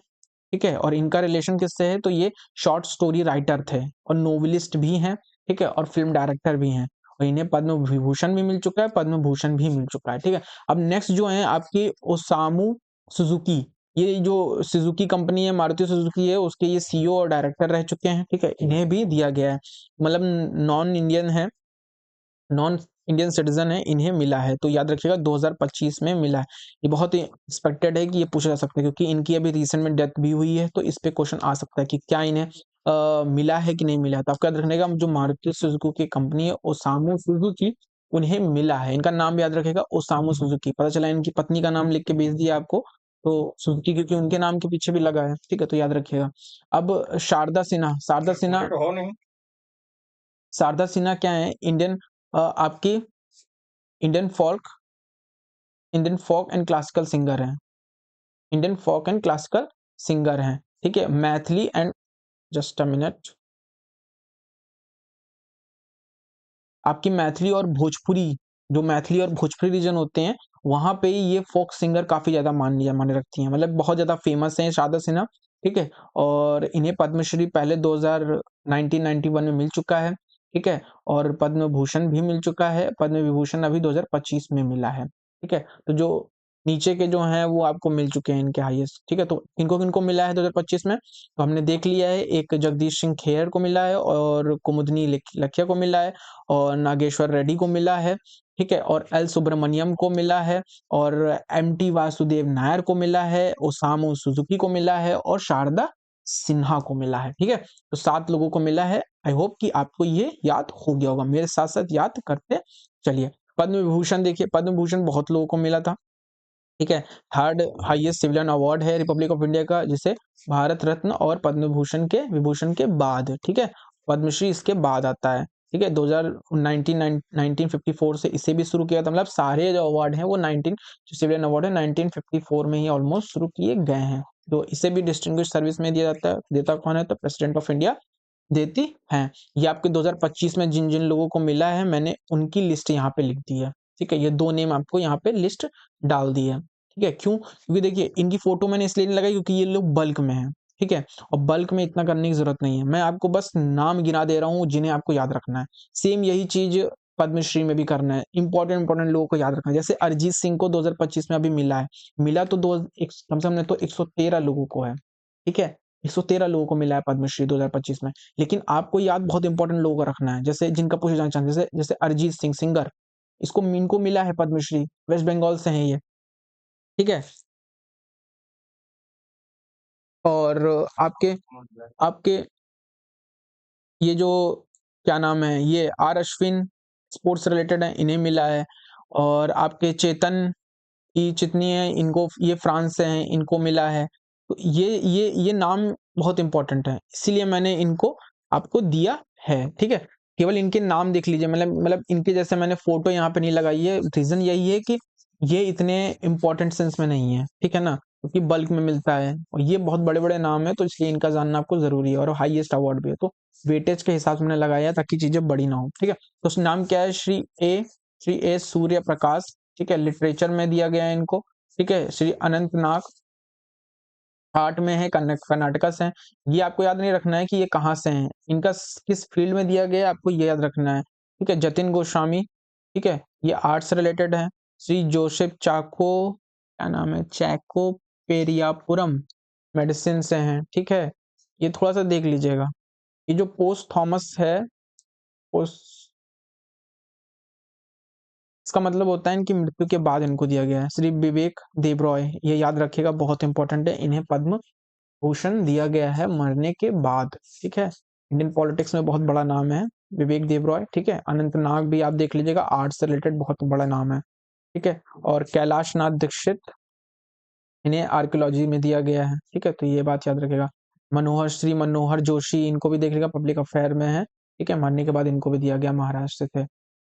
ठीक है। और इनका रिलेशन किससे है, तो ये शॉर्ट स्टोरी राइटर थे और नोवेलिस्ट भी हैं, ठीक है, और फिल्म डायरेक्टर भी हैं, और इन्हें पद्म विभूषण भी मिल चुका है, पद्म भूषण भी मिल चुका है, ठीक है। अब नेक्स्ट जो है आपकी ओसामू सुजुकी, ये जो सुजुकी कंपनी है, मारुति सुजुकी है, उसके ये सीईओ और डायरेक्टर रह चुके हैं, ठीक है, इन्हें भी दिया गया है, मतलब नॉन इंडियन है, नॉन इंडियन सिटीजन है, इन्हें मिला है, तो याद रखिएगा 2025 में मिला है। ये बहुत ही एक्सपेक्टेड है कि ये पूछा जा सकता है, क्योंकि इनकी अभी रिसेंट में डेथ भी हुई है, तो इस पे क्वेश्चन आ सकता है कि क्या इन्हें मिला है कि नहीं मिला है। तो आपको याद रखने का, जो मारुति सुजुकी की कंपनी है ओसामू सुजुकी, उन्हें मिला है, इनका नाम भी याद रखेगा ओसामू सुजुकी। पता चला इनकी पत्नी का नाम लिख के भेज दिया आपको, तो सुजुकी क्योंकि उनके नाम के पीछे भी लगा है, ठीक है, तो याद रखिएगा। अब शारदा सिन्हा, शारदा सिन्हा, शारदा सिन्हा क्या है, इंडियन आपकी Indian folk, Indian folk and classical singer हैं, Indian folk and classical singer हैं, ठीक है, Maithili and, just a minute, आपकी मैथिली और भोजपुरी, जो मैथिली और भोजपुरी रीजन होते हैं वहां पे ये फोक सिंगर काफी ज्यादा माने रखती हैं, मतलब बहुत ज्यादा फेमस हैं शारदा सिन्हा, ठीक है। और इन्हें पद्मश्री पहले 1991 में मिल चुका है, ठीक है, और पद्म भूषण भी मिल चुका है, पद्म विभूषण अभी 2025 में मिला है, ठीक है। तो जो नीचे के जो हैं वो आपको मिल चुके हैं इनके हाईएस्ट, ठीक है। तो इनको किनको मिला है 2025 में, तो हमने देख लिया है, एक जगदीश सिंह खेर को मिला है, और कुमुदनी लखिया को मिला है, और नागेश्वर रेड्डी को मिला है, ठीक है, और एल सुब्रमण्यम को मिला है, और एमटी वासुदेव नायर को मिला है, ओसामू सुजुकी को मिला है, और शारदा सिन्हा को मिला है, ठीक है। तो 7 लोगों को मिला है। आई होप कि आपको ये याद हो गया होगा, मेरे साथ साथ याद करते चलिए। पद्म विभूषण देखिए, पद्म विभूषण बहुत लोगों को मिला था, ठीक है। थर्ड हाईएस्ट सिविलियन अवार्ड है रिपब्लिक ऑफ इंडिया का, जिसे भारत रत्न और पद्म भूषण के विभूषण के बाद, ठीक है, पद्मश्री इसके बाद आता है, ठीक है। 1954 से इसे भी शुरू किया था, मतलब सारे जो अवार्ड हैं वो 19 जो सिविलियन अवार्ड है 1954 में ही ऑलमोस्ट शुरू किए गए हैं। तो इसे भी डिस्टिंग्विश सर्विस में दिया जाता है, देता कौन है, तो प्रेसिडेंट ऑफ इंडिया देती है। ये आपके 2025 में जिन जिन लोगों को मिला है मैंने उनकी लिस्ट यहाँ पे लिख दी है, ठीक है, ये 2 नेम आपको यहाँ पे लिस्ट डाल दी है, ठीक है। क्यों, क्योंकि देखिए इनकी फोटो मैंने इसलिए नहीं लगाई क्योंकि ये लोग बल्क में हैं, ठीक है, और बल्क में इतना करने की जरूरत नहीं है, मैं आपको बस नाम गिना दे रहा हूँ जिन्हें आपको याद रखना है। सेम यही चीज पद्मश्री में भी करना है, इंपॉर्टेंट लोगों को याद रखना है। जैसे अरिजीत सिंह को 2025 में अभी मिला है, मिला तो कम से कम तो 113 लोगों को है, ठीक है, 113 लोगों को मिला है पद्मश्री 2025 में। लेकिन आपको याद बहुत इंपॉर्टेंट लोगों को रखना है, जैसे जिनका पूछे जाना चाहते हैं, जैसे जैसे अरिजीत सिंह सिंगर, इसको इनको मिला है पद्मश्री, वेस्ट बंगाल से हैं ये, ठीक है। और आपके आपके ये जो क्या नाम है, ये आर अश्विन स्पोर्ट्स रिलेटेड है, इन्हें मिला है। और आपके चेतन की चितनी है, इनको ये फ्रांस से हैं, इनको मिला है। तो ये नाम बहुत इंपॉर्टेंट है, इसीलिए मैंने इनको आपको दिया है, ठीक है। केवल इनके नाम देख लीजिए, मतलब इनके जैसे मैंने फोटो यहाँ पे नहीं लगाई है, रीजन यही है कि ये इतने इंपॉर्टेंट सेंस में नहीं है, ठीक है ना, क्योंकि बल्क में मिलता है और ये बहुत बड़े बड़े नाम है, तो इसलिए इनका जानना आपको जरूरी है और हाईएस्ट अवार्ड भी है, तो वेटेज के हिसाब से मैंने लगाया है ताकि चीजें बड़ी ना हो, ठीक है। तो उस नाम क्या है, श्री ए सूर्य प्रकाश, ठीक है, लिटरेचर में दिया गया है इनको, ठीक है। श्री अनंत नाग आर्ट में है, कर्नाटका से है। ये आपको याद नहीं रखना है कि ये कहाँ से हैं, इनका किस फील्ड में दिया गया है आपको ये याद रखना है, ठीक है। जतिन गोस्वामी, ठीक है, ये आर्ट से रिलेटेड है। श्री जोसेफ चाको, क्या नाम है, चैको पेरियापुरम, मेडिसिन से हैं, ठीक है। ये थोड़ा सा देख लीजिएगा। ये जो पोस्ट थॉमस है, पोस्ट, इसका मतलब होता है इनकी मृत्यु के बाद इनको दिया गया है। श्री विवेक देबरॉय, ये याद रखिएगा, बहुत इंपॉर्टेंट है, इन्हें पद्म भूषण दिया गया है मरने के बाद, ठीक है। इंडियन पॉलिटिक्स में बहुत बड़ा नाम है विवेक देबरॉय, ठीक है। अनंतनाग भी आप देख लीजिएगा, आर्ट से रिलेटेड बहुत बड़ा नाम है, ठीक है। और कैलाश नाथ दीक्षित, इन्हें आर्कियोलॉजी में दिया गया है, ठीक है, तो ये बात याद रखेगा। श्री मनोहर जोशी, इनको भी देख लेगा, पब्लिक अफेयर में है, ठीक है, मरने के बाद इनको भी दिया गया, महाराष्ट्र से थे।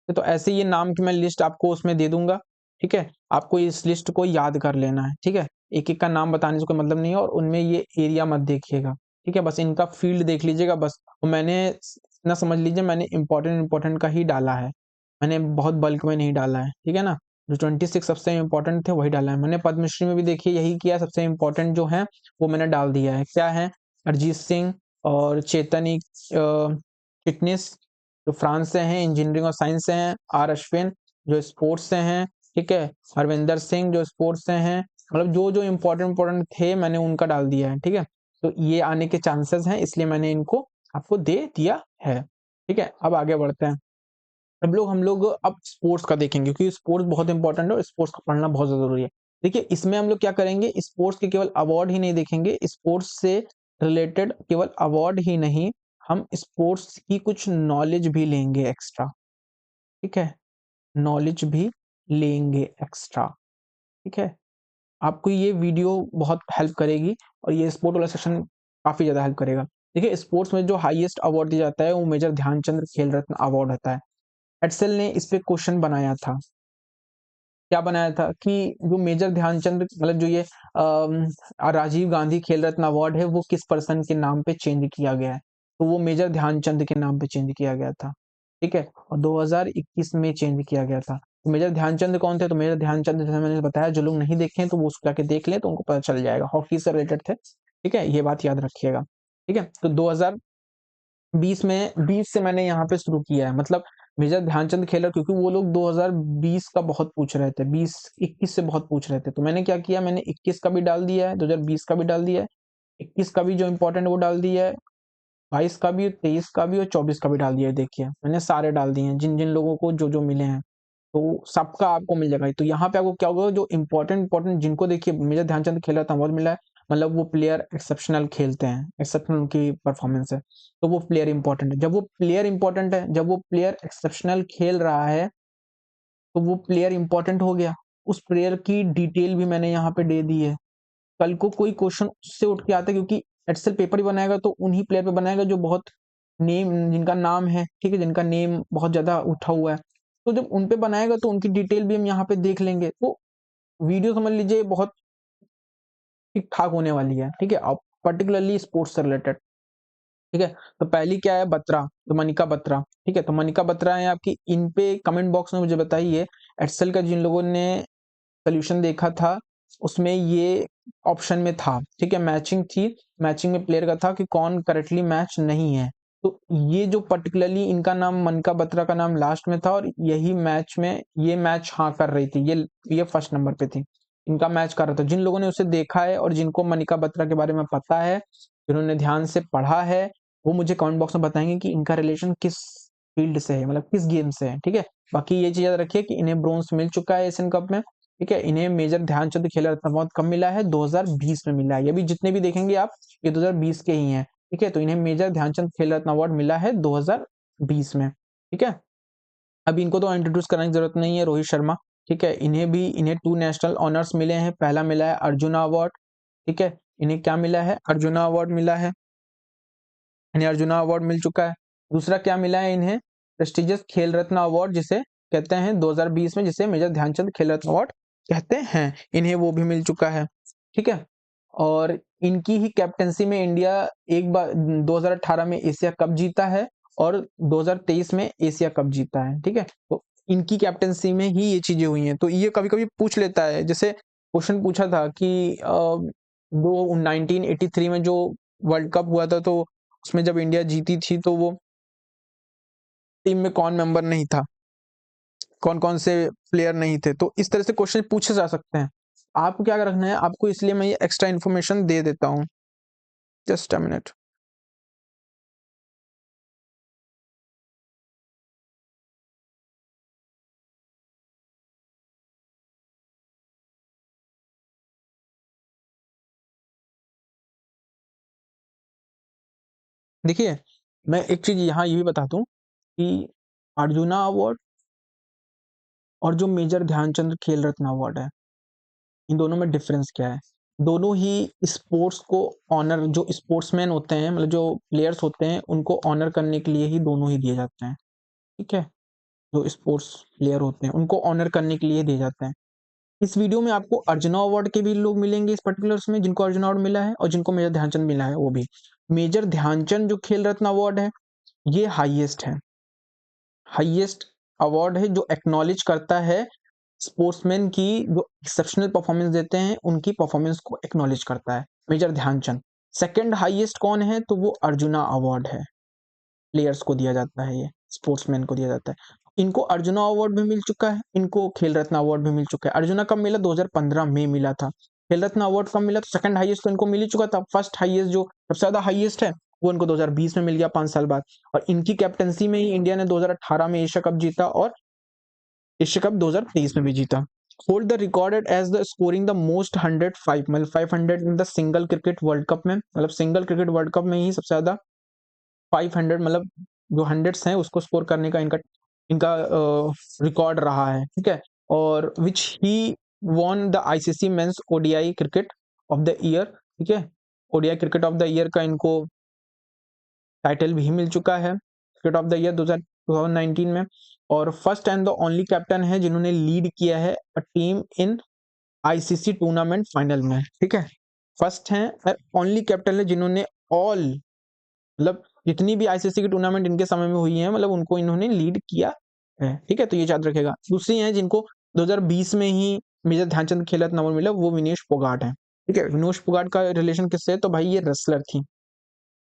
तो ऐसे ये नाम की मैं लिस्ट आपको उसमें दे दूंगा, ठीक है। आपको इस लिस्ट को याद कर लेना है, ठीक है। एक एक का नाम बताने से कोई मतलब नहीं है, और उनमें ये एरिया मत देखिएगा, ठीक है, बस इनका फील्ड देख लीजिएगा बस। मैंने इतना समझ लीजिए, मैंने इंपॉर्टेंट का ही डाला है, मैंने बहुत बल्क में नहीं डाला है, ठीक है ना। जो 26 सबसे इंपॉर्टेंट थे वही डाला है मैंने। पद्मश्री में भी देखिए यही किया, सबसे इंपॉर्टेंट जो है वो मैंने डाल दिया है। क्या है, अरिजीत सिंह और चेतन फिटनेस जो फ्रांस से हैं, इंजीनियरिंग और साइंस से हैं। आर अश्विन जो स्पोर्ट्स से हैं, ठीक है। हरविंदर सिंह जो स्पोर्ट्स से हैं, मतलब जो जो इंपॉर्टेंट थे मैंने उनका डाल दिया है, ठीक है। तो ये आने के चांसेस हैं, इसलिए मैंने इनको आपको दे दिया है, ठीक है। अब आगे बढ़ते हैं। हम लोग अब स्पोर्ट्स का देखेंगे, क्योंकि स्पोर्ट्स बहुत इंपॉर्टेंट है और स्पोर्ट्स का पढ़ना बहुत जरूरी है। देखिए इसमें हम लोग क्या करेंगे, स्पोर्ट्स के केवल अवार्ड ही नहीं देखेंगे, स्पोर्ट्स से रिलेटेड केवल अवार्ड ही नहीं, हम स्पोर्ट्स की कुछ नॉलेज भी लेंगे एक्स्ट्रा, ठीक है, नॉलेज भी लेंगे एक्स्ट्रा, ठीक है। आपको ये वीडियो बहुत हेल्प करेगी और ये स्पोर्ट वाला सेक्शन काफी ज्यादा हेल्प करेगा। देखिए स्पोर्ट्स में जो हाईएस्ट अवार्ड दिया जाता है वो मेजर ध्यानचंद खेल रत्न अवार्ड होता है। एटसेल ने इस पे क्वेश्चन बनाया था, क्या बनाया था कि जो मेजर ध्यानचंद, मतलब जो ये राजीव गांधी खेल रत्न अवार्ड है वो किस पर्सन के नाम पे चेंज किया गया है, तो वो मेजर ध्यानचंद के नाम पे चेंज किया गया था, ठीक है, और 2021 में चेंज किया गया था। तो मेजर ध्यानचंद कौन थे, तो मेजर ध्यानचंद जैसे मैंने बताया, जो लोग नहीं देखे हैं तो वो उसको जाके देख लें तो उनको पता चल जाएगा, हॉकी से रिलेटेड थे, ठीक है, ये बात याद रखिएगा, ठीक है। तो 2020 से मैंने यहाँ पे शुरू किया है, मतलब मेजर ध्यानचंद खेलर, क्योंकि वो लोग 2020 का बहुत पूछ रहे थे, 20-21 से बहुत पूछ रहे थे, तो मैंने क्या किया, मैंने 21 का भी डाल दिया है, 2020 का भी डाल दिया है, 21 का भी जो इंपॉर्टेंट वो डाल दिया है, 22 का भी, 23 का भी और 24 का भी डाल दिया है। देखिए मैंने सारे डाल दिए हैं, जिन जिन लोगों को जो जो मिले हैं, तो सबका आपको मिल जाएगा। तो यहाँ पे आपको क्या होगा, जो इंपॉर्टेंट जिनको देखिए मेजर ध्यानचंद खेल रहा था अवार्ड मिला है, मतलब वो प्लेयर एक्सेप्शनल खेलते हैं, एक्सेप्शनल उनकी परफॉर्मेंस है, तो वो प्लेयर इंपॉर्टेंट है। जब वो प्लेयर इंपॉर्टेंट है, जब वो प्लेयर एक्सेप्शनल खेल रहा है, तो वो प्लेयर इंपॉर्टेंट हो गया, उस प्लेयर की डिटेल भी मैंने यहाँ पे दे दी है। कल को कोई क्वेश्चन उससे उठ के आता है, क्योंकि एक्सेल पेपर ही बनाएगा तो उन्हीं प्लेयर पे बनाएगा जो बहुत नेम, जिनका नाम है, ठीक है, जिनका नेम बहुत ज्यादा उठा हुआ है, तो जब उन पे बनाएगा तो उनकी डिटेल भी हम यहाँ पे देख लेंगे, तो वीडियो समझ लीजिए बहुत ठीक ठाक होने वाली है, ठीक है, अब पर्टिकुलरली स्पोर्ट्स से रिलेटेड, ठीक है। तो पहली क्या है, बत्रा, तो मनिका बत्रा, ठीक है, तो मनिका बत्रा है आपकी, इन पे कमेंट बॉक्स में मुझे बताइए, एक्सेल का जिन लोगों ने सोल्यूशन देखा था उसमें ये ऑप्शन में था, ठीक है, मैचिंग थी, मैचिंग में प्लेयर का था कि कौन करेक्टली मैच नहीं है, तो ये जो पर्टिकुलरली इनका नाम, मनिका बत्रा का नाम लास्ट में था, और यही मैच में ये मैच हाँ कर रही थी, ये फर्स्ट नंबर पे थी, इनका मैच कर रहा था। जिन लोगों ने उसे देखा है और जिनको मनिका बत्रा के बारे में पता है, जिन्होंने ध्यान से पढ़ा है, वो मुझे कमेंट बॉक्स में बताएंगे कि इनका रिलेशन किस फील्ड से है, मतलब किस गेम से है, ठीक है। बाकी ये चीज याद रखिए कि इन्हें ब्रोंज मिल चुका है एशियन कप में, ठीक है, इन्हें मेजर ध्यानचंद खेल रत्न अवार्ड कब मिला है, 2020 में मिला है। ये भी जितने भी देखेंगे आप, ये 2020 के ही हैं, ठीक है, तो इन्हें मेजर ध्यानचंद खेल रत्न अवार्ड मिला है 2020 में, ठीक है। अभी इनको तो इंट्रोड्यूस करने की जरूरत नहीं है, रोहित शर्मा, ठीक है, इन्हें 2 नेशनल ऑनर्स मिले हैं, पहला मिला है अर्जुना अवार्ड, ठीक है, इन्हें क्या मिला है, अर्जुना अवार्ड मिला है, इन्हें अर्जुना अवार्ड मिल चुका है। दूसरा क्या मिला है इन्हें, प्रेस्टिजियस खेल रत्न अवार्ड जिसे कहते हैं 2020 में, जिसे मेजर ध्यानचंद खेल रत्न अवार्ड कहते हैं, इन्हें वो भी मिल चुका है। ठीक है, और इनकी ही कैप्टेंसी में इंडिया एक बार 2018 में एशिया कप जीता है और 2023 में एशिया कप जीता है। ठीक है, तो इनकी कैप्टेंसी में ही ये चीजें हुई हैं। तो ये कभी कभी पूछ लेता है, जैसे क्वेश्चन पूछा था कि 1983 में जो वर्ल्ड कप हुआ था, तो उसमें जब इंडिया जीती थी तो वो टीम में कौन मेंबर नहीं था, कौन कौन से प्लेयर नहीं थे। तो इस तरह से क्वेश्चन पूछे जा सकते हैं। आपको क्या रखना है आपको, इसलिए मैं ये एक्स्ट्रा इन्फॉर्मेशन दे देता हूँ। Just a minute. देखिए, मैं एक चीज यहाँ ये भी बता दूं कि अर्जुना अवार्ड और जो मेजर ध्यानचंद खेल रत्न अवार्ड है, इन दोनों में डिफरेंस क्या है। दोनों ही स्पोर्ट्स को ऑनर, जो स्पोर्ट्समैन होते हैं, मतलब जो प्लेयर्स होते हैं, उनको ऑनर करने के लिए ही दोनों ही दिए जाते हैं। ठीक है, जो स्पोर्ट्स प्लेयर होते हैं उनको ऑनर करने के लिए दिए जाते हैं। इस वीडियो में आपको अर्जुना अवार्ड के भी लोग मिलेंगे इस पर्टिकुलर्स में, जिनको अर्जुना अवार्ड मिला है, और जिनको मेजर ध्यानचंद मिला है वो भी। मेजर ध्यानचंद जो खेल रत्न अवार्ड है, ये हाईएस्ट है, हाईएस्ट अवार्ड है जो एक्नॉलेज करता है स्पोर्ट्समैन की जो एक्सेप्शनल परफॉर्मेंस देते हैं, उनकी परफॉर्मेंस को एक्नॉलेज करता है मेजर ध्यानचंद। सेकंड हाईएस्ट कौन है, तो वो अर्जुना अवार्ड है, प्लेयर्स को दिया जाता है, ये स्पोर्ट्समैन को दिया जाता है। इनको अर्जुना अवार्ड भी मिल चुका है, इनको खेल रत्न अवार्ड भी मिल चुका है। अर्जुना कब मिला, 2015 में मिला था। खेल रत्न अवार्ड कब मिला, तो सेकंड हाईएस्ट तो इनको मिल ही चुका था। फर्स्ट हाईएस्ट जो सबसे ज्यादा हाईएस्ट है वो इनको 2020 में मिल गया, 5 साल बाद। और इनकी कैप्टनसी में ही इंडिया ने 2018 में एशिया कप जीता और एशिया कप 2023 में भी जीता। Hold the recorded as the scoring the most 105, मतलब 500 in the single cricket world cup में, मतलब सिंगल क्रिकेट वर्ल्ड कप में ही सबसे ज्यादा 500, मतलब जो हंड्रेड्स हैं उसको स्कोर करने का इनका इनका रिकॉर्ड रहा है। ठीक है, और which he won the ICC men's ODI cricket of the year. ठीक है, ODI cricket of the year का इनको टाइटल भी मिल चुका है, क्रिकेट ऑफ द ईयर 2019 में। और first and the only captain है जिन्होंने लीड किया है a team in ICC tournament final में। ठीक है, फर्स्ट है और ओनली कैप्टन है जिन्होंने ऑल, मतलब जितनी भी आईसीसी की टूर्नामेंट इनके समय में हुई है, मतलब उनको इन्होंने लीड किया है। ठीक है, तो ये याद रखेगा। दूसरी है जिनको 2020 में ही मेजर ध्यानचंद खेल रत्न अवार्ड मिला, वो विनेश फोगाट है। ठीक है, विनेश फोगाट का रिलेशन किससे है, तो भाई ये रेसलर थी,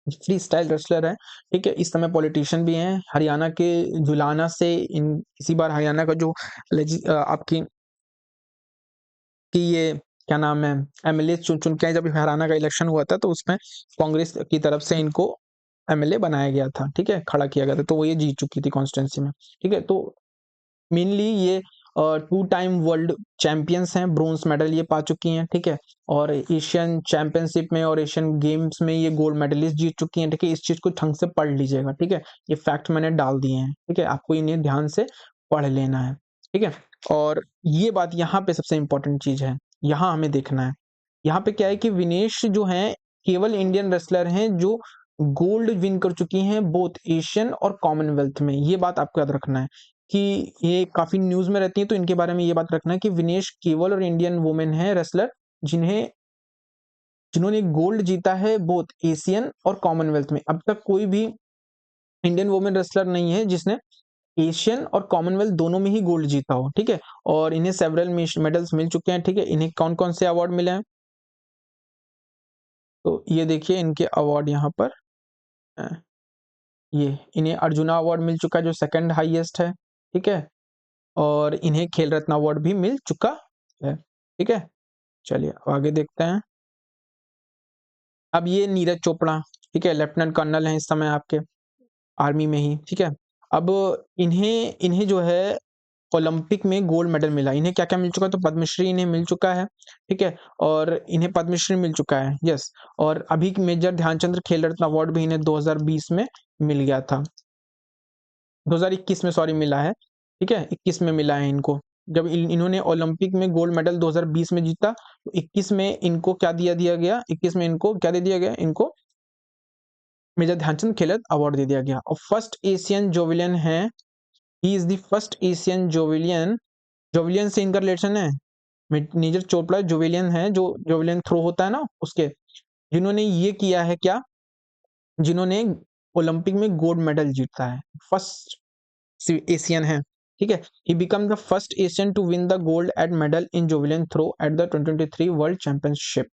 फ्री स्टाइल रेसलर है। ठीक है, इस समय पॉलिटिशियन भी हैं, हरियाणा के जुलाना से इन इसी बार हरियाणा का जो आपकी कि ये क्या नाम है, एमएलए चुन चुन के जब हरियाणा का इलेक्शन हुआ था, तो उसमें कांग्रेस की तरफ से इनको एमएलए बनाया गया था। ठीक है, खड़ा किया गया था, तो वो ये जीत चुकी थी कॉन्स्टिट्यूंसी में। ठीक है, तो मेनली ये 2 टाइम वर्ल्ड चैंपियंस हैं, ब्रोंज मेडल ये पा चुकी हैं। ठीक है, और एशियन चैंपियनशिप में और एशियन गेम्स में ये गोल्ड मेडलिस्ट जीत चुकी हैं। ठीक है, इस चीज को ढंग से पढ़ लीजिएगा। ठीक है, ये फैक्ट मैंने डाल दिए हैं। ठीक है, आपको इन्हें ध्यान से पढ़ लेना है। ठीक है, और ये बात यहाँ पे सबसे इंपॉर्टेंट चीज है, यहाँ हमें देखना है। यहाँ पे क्या है कि विनेश जो है केवल इंडियन रेसलर हैं जो गोल्ड विन कर चुकी हैं बोथ एशियन और कॉमनवेल्थ में। ये बात आपको याद रखना है कि ये काफी न्यूज में रहती है, तो इनके बारे में ये बात रखना है कि विनेश केवल और इंडियन वुमेन है रेसलर जिन्होंने गोल्ड जीता है बोथ एशियन और कॉमनवेल्थ में। अब तक कोई भी इंडियन वुमेन रेसलर नहीं है जिसने एशियन और कॉमनवेल्थ दोनों में ही गोल्ड जीता हो। ठीक है, और इन्हें सेवरल मेडल्स मिल चुके हैं। ठीक है, इन्हें कौन कौन से अवार्ड मिले हैं, तो ये देखिए इनके अवार्ड यहाँ पर हैं। ये इन्हें अर्जुना अवार्ड मिल चुका है जो सेकंड हाईएस्ट है। ठीक है, और इन्हें खेल रत्न अवार्ड भी मिल चुका है। ठीक है, चलिए अब आगे देखते हैं। अब ये नीरज चोपड़ा, ठीक है, लेफ्टिनेंट कर्नल हैं इस समय आपके आर्मी में ही। ठीक है, अब इन्हें इन्हें जो है ओलंपिक में गोल्ड मेडल मिला। इन्हें क्या क्या मिल चुका है, तो पद्मश्री इन्हें मिल चुका है। ठीक है, और इन्हें पद्मश्री मिल चुका है, यस। और अभी मेजर ध्यानचंद्र खेल रत्न अवार्ड भी इन्हें 2020 में मिल गया था, 2021 में सॉरी मिला है। ठीक है, 21 में मिला है इनको। जब इन्होंने ओलंपिक में गोल्ड मेडल 2020 में जीता, तो 21 में इनको क्या दिया दिया गया, 21 में इनको क्या दे दिया गया, इनको मेजर ध्यानचंद खेल रत्न अवार्ड दे दिया गया। और फर्स्ट एशियन जोवेलियन है, he is the first Asian javelin, javelin से इनका रिलेशन है, नीरज चोपड़ा जोवेलियन है, जो जोवेलियन थ्रो होता है ना उसके, जिन्होंने ये किया है क्या, जिन्होंने ओलंपिक में गोल्ड मेडल जीता है, फर्स्ट एशियन है, ठीक है। He become the first Asian to win the gold at medal in javelin throw at the 2023 world championship,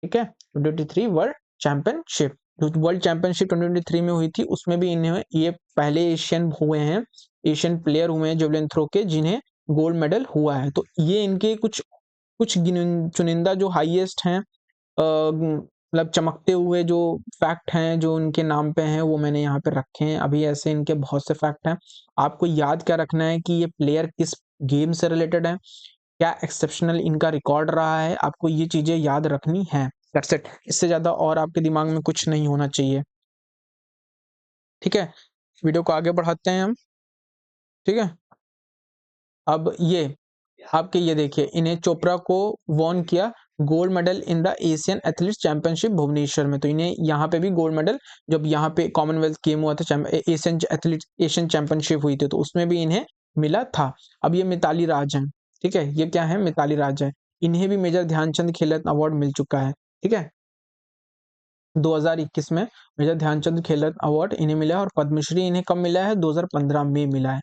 ठीक है, 2023 वर्ल्ड चैंपियनशिप, जो वर्ल्ड चैंपियनशिप 2023 में हुई थी उसमें भी इन्हें, ये पहले एशियन हुए हैं, एशियन प्लेयर हुए हैं जेवलिन थ्रो के जिन्हें गोल्ड मेडल हुआ है। तो ये इनके कुछ कुछ चुनिंदा जो हाईएस्ट हैं, मतलब चमकते हुए जो फैक्ट हैं जो उनके नाम पे हैं वो मैंने यहाँ पे रखे हैं। अभी ऐसे इनके बहुत से फैक्ट हैं, आपको याद क्या रखना है कि ये प्लेयर किस गेम से रिलेटेड है, क्या एक्सेप्शनल इनका रिकॉर्ड रहा है, आपको ये चीजें याद रखनी है, दैट्स इट। इससे ज्यादा और आपके दिमाग में कुछ नहीं होना चाहिए, ठीक है। वीडियो को आगे बढ़ाते हैं हम, ठीक है। अब ये आपके ये देखिए, इन्हें चोपड़ा को वॉन किया gold medal in the Asian athletics championship Bhubaneswar में, तो इन्हें यहाँ पे भी गोल्ड मेडल, जब यहाँ पे कॉमनवेल्थ गेम हुआ था, एशियन एथलीट एशियन चैंपियनशिप हुई थी, तो उसमें भी इन्हें मिला था। अब ये मिताली राज हैं, ठीक है, ये क्या है, मिताली राज है, इन्हें भी मेजर ध्यानचंद खेल रत्न अवार्ड मिल चुका है, ठीक है। 2021 में मेजर ध्यानचंद खेल रत्न अवार्ड इन्हें मिला है, और पद्मश्री इन्हें कब मिला है, 2015 में मिला है।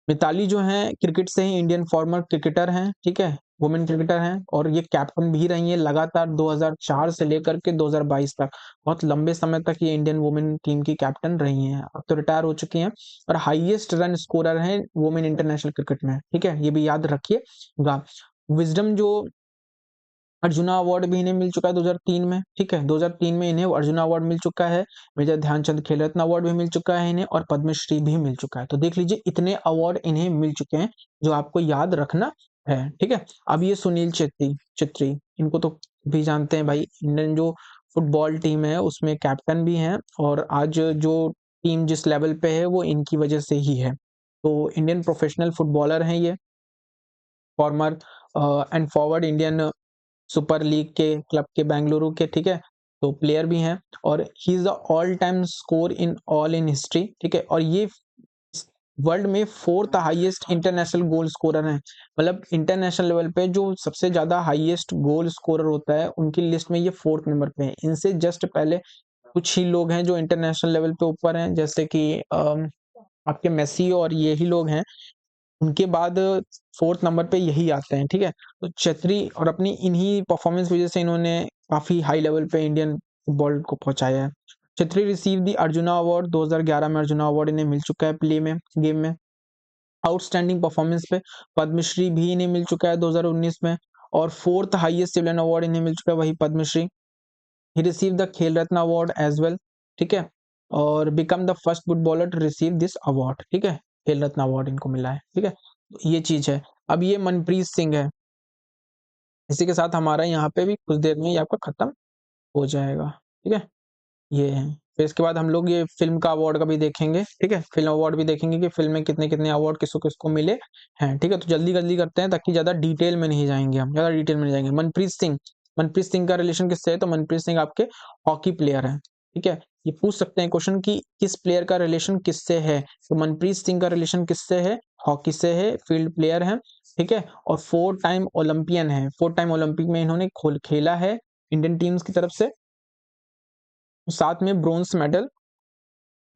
मिताली जो है क्रिकेट से ही इंडियन फॉर्मर क्रिकेटर हैं, ठीक है, वुमेन क्रिकेटर हैं, और ये कैप्टन भी रही है लगातार 2004 से लेकर के 2022 तक, बहुत लंबे समय तक ये इंडियन वुमेन टीम की कैप्टन रही हैं, अब तो रिटायर हो चुकी हैं, और हाईएस्ट रन स्कोरर हैं वुमेन इंटरनेशनल क्रिकेट में, ठीक है, ये भी याद रखिएगा। विजडम जो अर्जुना अवार्ड भी इन्हें मिल चुका है 2003 में, ठीक है, 2003 में इन्हें अर्जुना अवार्ड मिल चुका है, मेजर ध्यानचंद खेल रत्न अवार्ड भी मिल चुका है इन्हें, और पद्मश्री भी मिल चुका है। तो देख लीजिए इतने अवार्ड इन्हें मिल चुके हैं जो आपको याद रखना है, ठीक है। अब ये सुनील छेत्री छेत्री इनको तो भी जानते हैं भाई, इंडियन जो फुटबॉल टीम है उसमें कैप्टन भी हैं, और आज जो टीम जिस लेवल पे है वो इनकी वजह से ही है। तो इंडियन प्रोफेशनल फुटबॉलर हैं ये, farmer and forward Indian super league के क्लब के बेंगलुरु के, ठीक है, तो प्लेयर भी हैं, और ही is the all time score in all in history, ठीक है, और ये वर्ल्ड में fourth highest international goal scorer हैं, मतलब इंटरनेशनल लेवल पे जो सबसे ज्यादा हाईएस्ट गोल स्कोरर होता है उनकी लिस्ट में ये फोर्थ नंबर पे है। इनसे जस्ट पहले कुछ ही लोग हैं जो इंटरनेशनल लेवल पे ऊपर हैं, जैसे कि आपके मेसी और ये ही लोग हैं, उनके बाद फोर्थ नंबर पे यही आते हैं, ठीक है। तो छेत्री और अपनी इन्हीं परफॉर्मेंस वजह से इन्होंने काफी हाई लेवल पे इंडियन फुटबॉल को पहुंचाया है। Chhetri receive the arjuna award, 2011 में अर्जुना अवार्ड इन्हें मिल चुका है प्ले में, गेम में, आउटस्टैंडिंग परफॉर्मेंस पे। पद्मश्री भी इन्हें मिल चुका है 2019 में, और फोर्थ हाईएस्ट सिविलियन अवार्ड इन्हें मिल चुका है, वही पद्मश्री। ही रिसीव द खेल रत्न अवार्ड एज वेल, ठीक है, और become the first footballer to receive this award, ठीक है, खेल रत्न अवार्ड इनको मिला है, ठीक है, तो ये चीज है। अब ये मनप्रीत सिंह है, इसी के साथ हमारा यहाँ पे भी कुछ देर में ही आपका खत्म हो जाएगा, ठीक है, ये है। फिर इसके बाद हम लोग ये फिल्म का अवार्ड का भी देखेंगे, ठीक है, फिल्म अवार्ड भी देखेंगे कि फिल्म में कितने कितने अवार्ड किसको किसको मिले हैं, ठीक है। तो जल्दी जल्दी करते हैं ताकि ज्यादा डिटेल में नहीं जाएंगे, हम ज्यादा डिटेल में नहीं जाएंगे। मनप्रीत सिंह का रिलेशन किससे है, तो मनप्रीत सिंह आपके हॉकी प्लेयर हैं, ठीक है। ये पूछ सकते हैं क्वेश्चन कि किस प्लेयर का रिलेशन किससे है, तो मनप्रीत सिंह का रिलेशन किससे है, हॉकी से है, फील्ड प्लेयर है, ठीक है, और 4 टाइम ओलंपियन है, 4 टाइम ओलंपिक में इन्होंने खेला है इंडियन टीम्स की तरफ से, साथ में ब्रोंज मेडल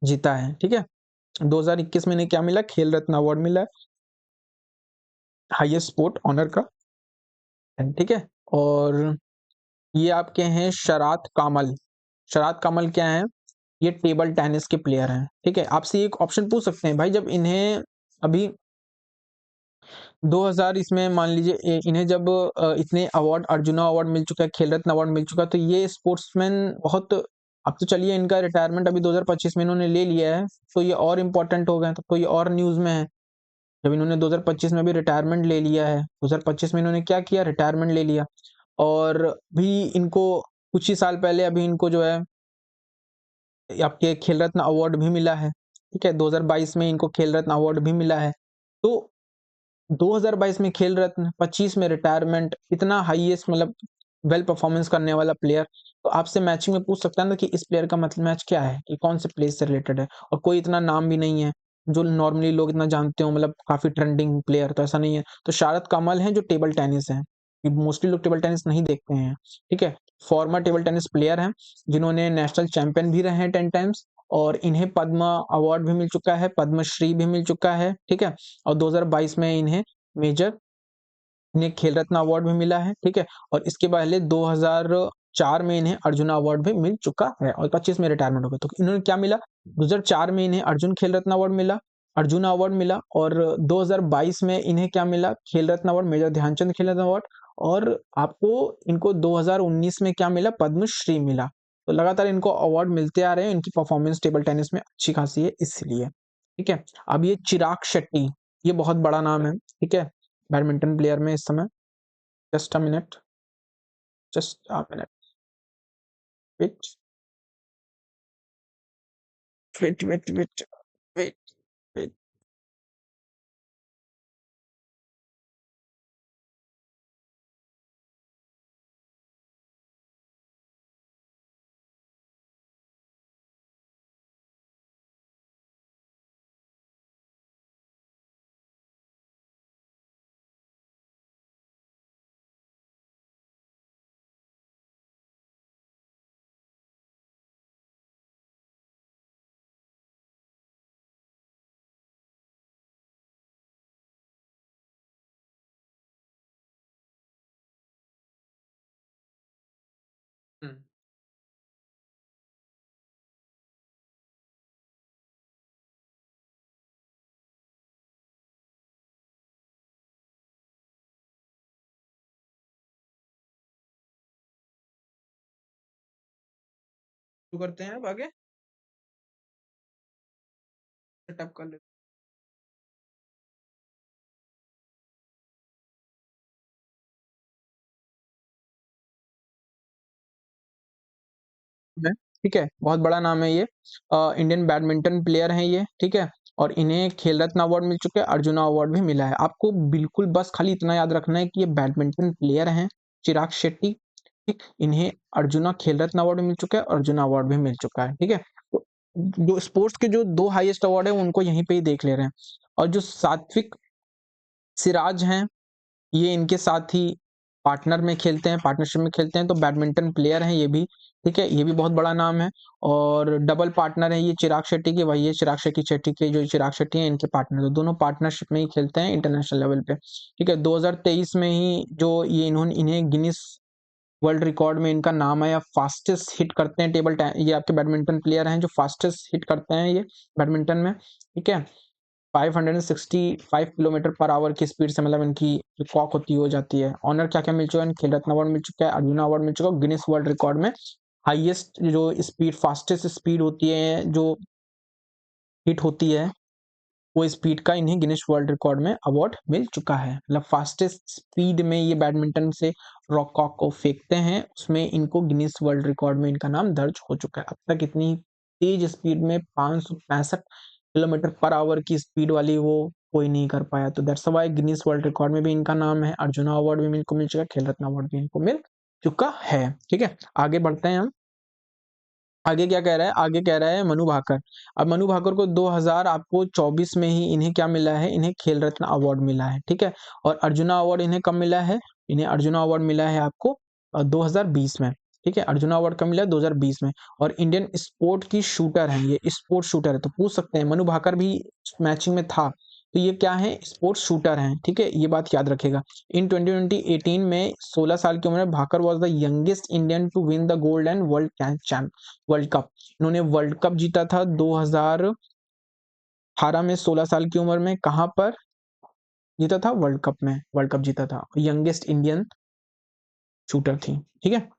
जीता है, ठीक है। 2021 में इन्हें क्या मिला, खेल रत्न अवार्ड मिला है, हाईएस्ट स्पोर्ट ऑनर का, ठीक है। और ये आपके हैं शरात कामल, शरात कामल क्या है, ये टेबल टेनिस के प्लेयर हैं, ठीक है। आपसे एक ऑप्शन पूछ सकते हैं भाई, जब इन्हें अभी 2000 इसमें मान लीजिए इन्हें जब इतने अवार्ड, अर्जुना अवार्ड मिल चुका है, खेल रत्न अवार्ड मिल चुका है, तो ये स्पोर्ट्समैन बहुत, अब तो चलिए इनका रिटायरमेंट अभी 2025 में इन्होंने ले लिया है, तो ये और इम्पोर्टेंट हो गए, तो ये और न्यूज में है। जब इन्होंने 2025 में भी रिटायरमेंट ले लिया है, 2025 में इन्होंने क्या किया, रिटायरमेंट ले लिया, और भी इनको कुछ ही साल पहले अभी इनको जो है आपके खेल रत्न अवार्ड भी मिला है, ठीक है, 2022 में इनको खेल रत्न अवार्ड भी मिला है। तो 2022 में खेल रत्न, 25 में रिटायरमेंट, इतना हाईएस्ट मतलब वेल परफॉर्मेंस करने वाला प्लेयर, तो आपसे मैचिंग में पूछ सकता है ना कि इस प्लेयर का मतलब मैच क्या है, कि कौन से प्लेस से रिलेटेड है, और कोई इतना नाम भी नहीं है जो नॉर्मली लोग इतना जानते हो, मतलब काफी ट्रेंडिंग प्लेयर तो ऐसा नहीं है। तो शारद कमल है जो टेबल टेनिस है, मोस्टली लोग टेबल टेनिस नहीं देखते हैं, ठीक है। फॉर्मर टेबल टेनिस प्लेयर हैं जिन्होंने नेशनल चैंपियन भी रहे हैं 10 टाइम्स, और इन्हें पद्मा अवार्ड भी मिल चुका है, पद्मश्री भी मिल चुका है, ठीक है। और 2022 में मेजर इन्हें खेल रत्न अवार्ड भी मिला है, ठीक है। और इसके पहले 2004 में इन्हें अर्जुन अवार्ड भी मिल चुका है, और 25 में रिटायरमेंट हो गया। तो इन्होंने क्या मिला, 2004 में इन्हें अर्जुन खेल रत्न अवार्ड मिला, अर्जुन अवार्ड मिला, और 2022 में इन्हें क्या मिला, खेल रत्न अवार्ड, मेजर ध्यानचंद खेल रत्न अवार्ड, और आपको इनको 2019 में क्या मिला, पद्मश्री मिला। तो लगातार इनको अवार्ड मिलते आ रहे हैं, इनकी परफॉर्मेंस टेबल टेनिस में अच्छी खासी है इसलिए, ठीक है। अब ये चिराग शेट्टी, ये बहुत बड़ा नाम है, ठीक है, बैडमिंटन प्लेयर में इस समय। Just a minute, just a minute, wait wait wait wait wait wait. शुरू करते हैं अब आगे, सेटअप कर लेते हैं, ठीक है। बहुत बड़ा नाम है ये, इंडियन बैडमिंटन प्लेयर हैं ये, ठीक है। और इन्हें खेल रत्न अवार्ड मिल चुका है, अर्जुना अवार्ड भी मिला है। आपको बिल्कुल बस खाली इतना याद रखना है कि ये बैडमिंटन प्लेयर हैं, चिराग शेट्टी, ठीक। इन्हें अर्जुना खेल रत्न अवार्ड मिल चुका है, अर्जुना अवार्ड भी मिल चुका है, ठीक है। तो जो स्पोर्ट्स के जो दो हाईएस्ट अवार्ड है उनको यहीं पे ही देख ले रहे हैं। और जो सात्विक सिराज हैं, ये इनके साथ ही पार्टनर में खेलते हैं, पार्टनरशिप में खेलते हैं, तो बैडमिंटन प्लेयर हैं ये भी, ठीक है। ये भी बहुत बड़ा नाम है, और डबल पार्टनर है ये चिराग शेट्टी के, वही है चिराग शेट्टी शेट्टी के, जो चिराग शेट्टी हैं इनके पार्टनर, तो दोनों पार्टनरशिप में ही खेलते हैं इंटरनेशनल लेवल पे, ठीक है। 2023 में ही जो ये इन्हें गिनीज वर्ल्ड रिकॉर्ड में इनका नाम आया, फास्टेस्ट हिट करते हैं ये आपके बैडमिंटन प्लेयर हैं जो फास्टेस्ट हिट करते हैं ये बैडमिंटन में, ठीक है। 565 किलोमीटर पर आवर की स्पीड से, मतलब इनकी जो कॉक होती है हो जाती है। ऑनर क्या क्या मिल चुका है, खेल रत्न अवार्ड मिल चुका है, अर्जुना अवार्ड मिल चुका है, गिनीज वर्ल्ड रिकॉर्ड में हाईएस्ट जो स्पीड, फास्टेस्ट स्पीड होती है जो हिट होती है, वो स्पीड का इन्हें गिनीज वर्ल्ड रिकॉर्ड में अवार्ड मिल चुका है। मतलब फास्टेस्ट स्पीड में ये बैडमिंटन से रॉक कॉक को फेंकते हैं, उसमें इनको गिनीज वर्ल्ड रिकॉर्ड में इनका नाम दर्ज हो चुका है। अब तक इतनी तेज स्पीड में 565 किलोमीटर पर आवर की स्पीड वाली वो कोई नहीं कर पाया, तो that's why Guinness world record में भी इनका नाम है। अर्जुना अवार्ड भी इनको मिल चुका है, खेल रत्न अवार्ड भी इनको मिल चुका है, ठीक है। आगे बढ़ते हैं हम। आगे क्या कह रहा है, आगे कह रहा है मनु भाकर। अब मनु भाकर को 2000 आपको 24 में ही इन्हें क्या मिला है, इन्हें खेल रत्न अवार्ड मिला है, ठीक है। और अर्जुना अवार्ड इन्हें कब मिला है, इन्हें अर्जुना अवार्ड मिला है आपको 2020 में, ठीक है। अर्जुना अवार्ड कब मिला है, 2020 में। और इंडियन स्पोर्ट की शूटर है ये, स्पोर्ट शूटर है, तो पूछ सकते हैं मनु भाकर भी मैचिंग में था, तो ये क्या है, स्पोर्ट्स शूटर हैं, ठीक है। ये बात याद रखेगा। इन 2018 में 16 साल की उम्र में Bhaker was the youngest Indian to win the gold and world cup. इन्होंने वर्ल्ड कप जीता था 2018 में, 16 साल की उम्र में। कहां पर जीता था, वर्ल्ड कप में वर्ल्ड कप जीता था, यंगेस्ट इंडियन शूटर थी, ठीक है।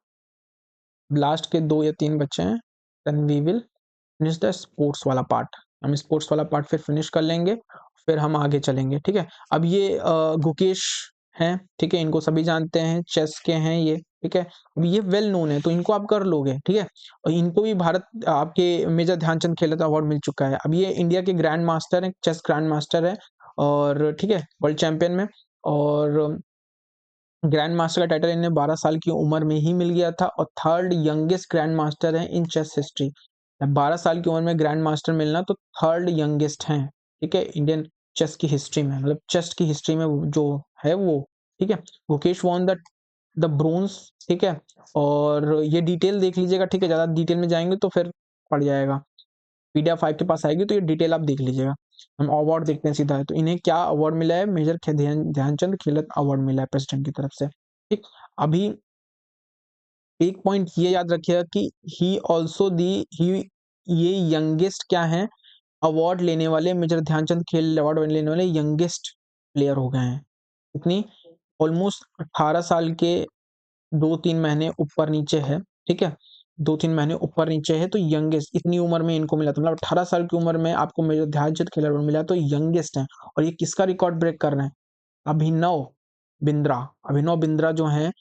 लास्ट के 2 या 3 बच्चे हैं, then we will finish the sports वाला पार्ट। हम स्पोर्ट्स वाला पार्ट फिर फिनिश कर लेंगे, फिर हम आगे चलेंगे, ठीक है। अब ये गुकेश हैं, ठीक है, इनको सभी जानते हैं, चेस के हैं ये, ठीक है। अब ये वेल नोन है तो इनको आप कर लोगे, ठीक है। और इनको भी भारत आपके मेजर ध्यानचंद खेल रत्न अवार्ड मिल चुका है। अब ये इंडिया के ग्रैंड मास्टर है, चेस ग्रैंड मास्टर है, और ठीक है, वर्ल्ड चैंपियन में। और ग्रैंड मास्टर का टाइटल इन्हें 12 साल की उम्र में ही मिल गया था और थर्ड यंगेस्ट ग्रैंड मास्टर है इन चेस हिस्ट्री। 12 साल की उम्र में ग्रैंड मास्टर मिलना तो थर्ड यंगेस्ट हैं, ठीक है, इंडियन चेस की हिस्ट्री में, मतलब चेस की हिस्ट्री में जो है वो, ठीक है। गुकेश वॉन द ब्रोंज, ठीक है। और ये डिटेल देख लीजिएगा, ठीक है, ज्यादा डिटेल में जाएंगे तो फिर पड़ जाएगा, पीडीएफ 5 के पास आएगी तो ये डिटेल आप देख लीजिएगा। हम अवार्ड देखते हैं सीधा है, तो इन्हें क्या अवार्ड मिला है, मेजर ध्यानचंद खेल अवार्ड मिला है प्रेसिडेंट की तरफ से, ठीक। अभी एक पॉइंट ये याद रखिएगा कि ही ऑल्सो दी ही ये यंगेस्ट क्या है, अवार्ड लेने वाले, मेजर ध्यानचंद खेल अवार्ड लेने वाले यंगेस्ट प्लेयर हो गए हैं। इतनी ऑलमोस्ट 18 साल के 2-3 महीने ऊपर नीचे है, ठीक है, 2-3 महीने ऊपर नीचे है, तो यंगेस्ट इतनी उम्र में इनको मिला था, मतलब 18 साल की उम्र में आपको मेजर ध्यानचंद खेल अवार्ड मिला, तो यंगेस्ट है। और ये किसका रिकॉर्ड ब्रेक कर रहे हैं, अभिनव बिंद्रा। अभिनव बिंद्रा जो है,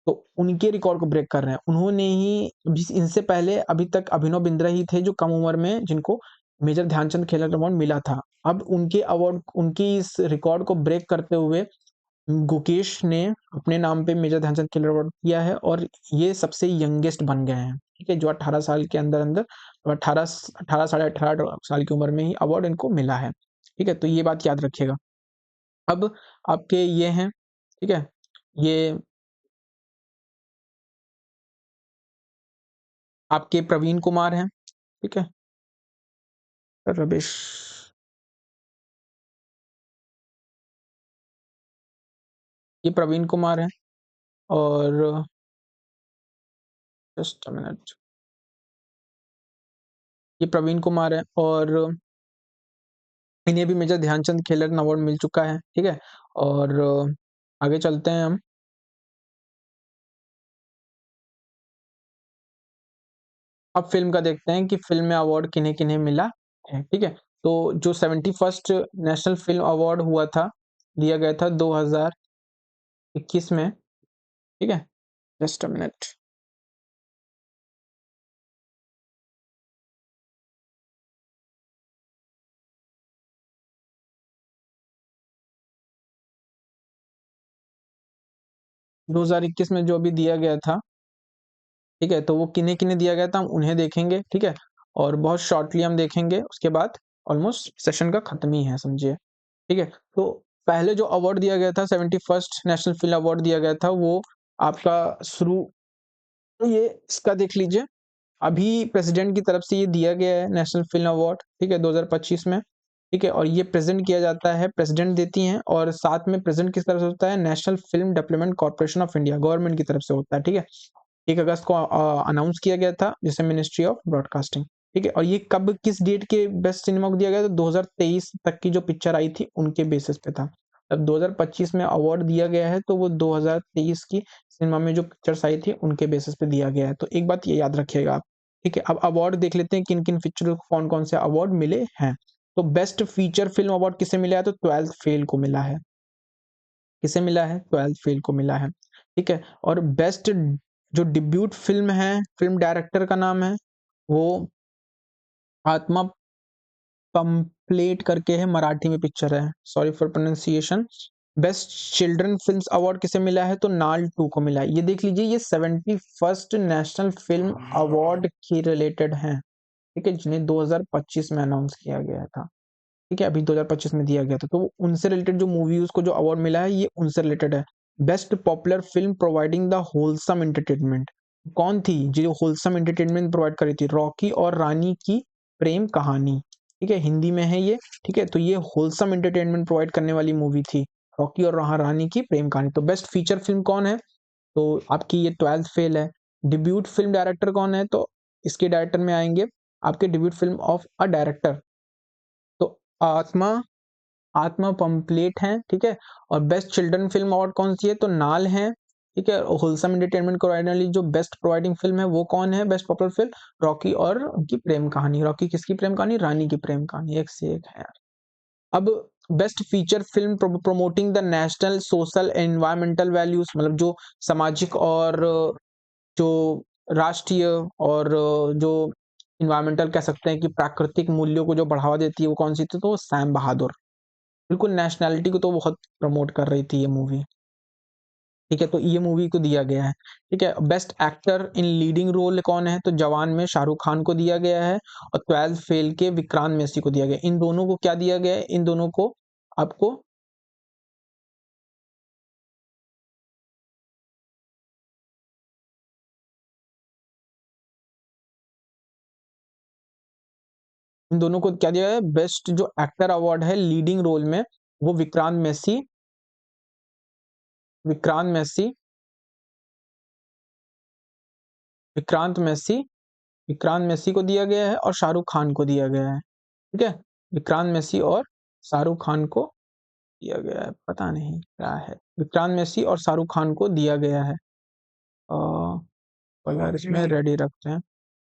तो उनके रिकॉर्ड को ब्रेक कर रहे हैं। उन्होंने ही इनसे पहले अभी तक अभिनव बिंद्रा ही थे जो कम उम्र में जिनको मेजर ध्यानचंद खेल अवार्ड मिला था। अब उनके अवार्ड, उनकी इस रिकॉर्ड को ब्रेक करते हुए गुकेश ने अपने नाम पे मेजर ध्यानचंद खेल अवार्ड किया है और ये सबसे यंगेस्ट बन गए हैं, ठीक है, जो 18 साल के अंदर अंदर, 18 साढ़े 18 साल की उम्र में ही अवार्ड इनको मिला है, ठीक है। तो ये बात याद रखिएगा। अब आपके ये हैं, ठीक है, ये आपके प्रवीण कुमार हैं, ठीक है, रविश, ये प्रवीण कुमार है। और जस्ट अ मिनट, ये प्रवीण कुमार है और इन्हें भी मेजर ध्यानचंद खेल रत्न अवार्ड मिल चुका है, ठीक है। और आगे चलते हैं हम। अब फिल्म का देखते हैं कि फिल्म में अवार्ड किन्हें किन्हें मिला है, ठीक है। तो जो 71st नेशनल फिल्म अवार्ड हुआ था, दिया गया था 2021 में, ठीक है, जस्ट अ मिनट। 2021 में जो अभी दिया गया था, ठीक है, तो वो किन्हें किन्हें दिया गया था हम उन्हें देखेंगे, ठीक है। और बहुत शॉर्टली हम देखेंगे, उसके बाद ऑलमोस्ट सेशन का खत्म ही है, समझिए, ठीक है। तो पहले जो अवार्ड दिया गया था, 71st नेशनल फिल्म अवार्ड दिया गया था, वो आपका शुरू, तो ये इसका देख लीजिए, अभी प्रेसिडेंट की तरफ से ये दिया गया है नेशनल फिल्म अवार्ड, ठीक है, 2025 में, ठीक है। और ये प्रेजेंट किया जाता है, प्रेसिडेंट देती हैं, और साथ में प्रेजेंट किस तरफ से होता है, national film development corporation of India, government की तरफ से होता है, ठीक है। 1 अगस्त को अनाउंस किया गया था, जिसे मिनिस्ट्री ऑफ ब्रॉडकास्टिंग, ठीक है। और ये कब, किस डेट के बेस्ट सिनेमा को दिया गया था, 2023 तक की जो पिक्चर आई थी उनके बेसिस पे था। अब 2025 में अवार्ड दिया गया है, तो वो 2023 की सिनेमा में जो पिक्चर्स आई थी उनके बेसिस पे दिया गया है, तो एक बात ये याद रखिएगा आप, ठीक है। अब अवार्ड देख लेते हैं किन किन पिक्चरों को कौन कौन से अवार्ड मिले हैं। तो बेस्ट फीचर फिल्म अवार्ड किसे मिला है, तो 12th फेल को मिला है, किसे मिला है, 12th फेल को मिला है, ठीक है। और बेस्ट जो डिब्यूट फिल्म है, फिल्म डायरेक्टर का नाम है वो आत्मा पंपलेट करके है, मराठी में पिक्चर है, sorry for pronunciation. Best children films award किसे मिला है, तो नाल 2 को मिला है। ये देख लीजिए, ये 71st नेशनल फिल्म अवार्ड की रिलेटेड है, ठीक है, जिन्हें 2025 में अनाउंस किया गया था, ठीक है, अभी 2025 में दिया गया था, तो उनसे रिलेटेड जो मूवीज को जो अवार्ड मिला है, ये उनसे रिलेटेड है। Best popular film providing the wholesome entertainment, कौन थी जो होलसम एंटरटेनमेंट प्रोवाइड करी थी, रॉकी और रानी की प्रेम कहानी, ठीक है, हिंदी में है ये, ठीक है। तो ये होलसम एंटरटेनमेंट प्रोवाइड करने वाली मूवी थी, रॉकी और रानी की प्रेम कहानी। तो बेस्ट फीचर फिल्म कौन है, तो आपकी ये 12th फेल है। डिब्यूट फिल्म डायरेक्टर कौन है, तो इसके डायरेक्टर में आएंगे आपके debut film of a director, तो आत्मा आत्मा पंपलेट है, ठीक है। और बेस्ट चिल्ड्रन फिल्म अवार्ड कौन सी है, तो नाल है, ठीक है। होलसम एंटरटेनमेंट प्रोवाइडर वाली जो बेस्ट प्रोवाइडिंग फिल्म है वो कौन है, बेस्ट पॉपुलर फिल्म, रॉकी और उनकी प्रेम कहानी। रॉकी किसकी प्रेम कहानी, रानी की प्रेम कहानी, एक से एक है। अब best feature film promoting the national social environmental values, मतलब जो सामाजिक और जो राष्ट्रीय और जो इन्वायरमेंटल कह सकते हैं कि प्राकृतिक मूल्यों को जो बढ़ावा देती है, वो कौन सी थी, तो सैम बहादुर, बिल्कुल नेशनैलिटी को तो बहुत प्रमोट कर रही थी ये मूवी। ठीक है, तो ये मूवी को दिया गया है। ठीक है, best actor in leading role कौन है, तो जवान में शाहरुख खान को दिया गया है और 12 फेल के विक्रांत मैसी को दिया गया। इन दोनों को क्या दिया गया है, इन दोनों को आपको इन दोनों को क्या दिया है, बेस्ट जो एक्टर अवार्ड है लीडिंग रोल में, वो विक्रांत मैसी विक्रांत मैसी विक्रांत मैसी को दिया गया है और शाहरुख खान को दिया गया है। ठीक है, विक्रांत मैसी और शाहरुख खान को दिया गया है, पता नहीं क्या है, विक्रांत मैसी और शाहरुख खान को दिया गया है। यार इसमें रेडी रखते हैं।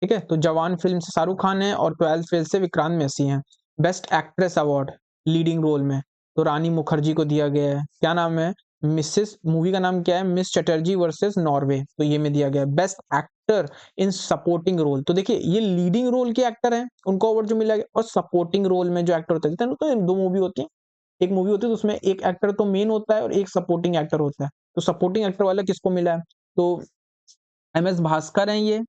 ठीक है, तो जवान फिल्म से शाहरुख खान है और 12 फेल से विक्रांत मैसी हैं। Best actress award leading role में तो रानी मुखर्जी को दिया गया है। क्या नाम है, मिसेस, मूवी का नाम क्या है, मिस चटर्जी वर्सेस नॉर्वे, तो ये में दिया गया है। Best actor in supporting role, तो देखिए ये लीडिंग रोल के एक्टर हैं, उनको अवार्ड जो मिला है, और सपोर्टिंग रोल में जो एक्टर होता है, तो दो मूवी होती है, एक मूवी होती है तो उसमें एक एक्टर तो मेन होता है और एक सपोर्टिंग एक्टर होता है, तो सपोर्टिंग एक्टर वाला किसको मिला है, तो एम एस भास्कर हैं। ये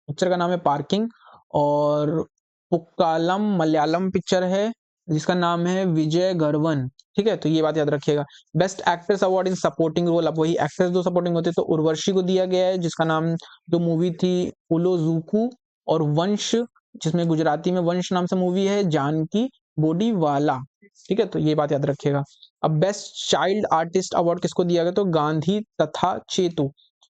पिक्चर का नाम है पार्किंग, और पुक्कालम मलयालम पिक्चर है जिसका नाम है विजय गर्वन। ठीक है, तो ये बात याद रखिएगा। Best actress award in supporting role, अब वही एक्ट्रेस जो सपोर्टिंग होते तो उर्वशी को दिया गया है, जिसका नाम, जो मूवी थी उलोजुकू, और वंश, जिसमें गुजराती में वंश नाम से मूवी है, जानकी बॉडी वाला। ठीक है, तो ये बात याद रखिएगा। अब बेस्ट चाइल्ड आर्टिस्ट अवार्ड किसको दिया गया, तो गांधी तथा चेतु,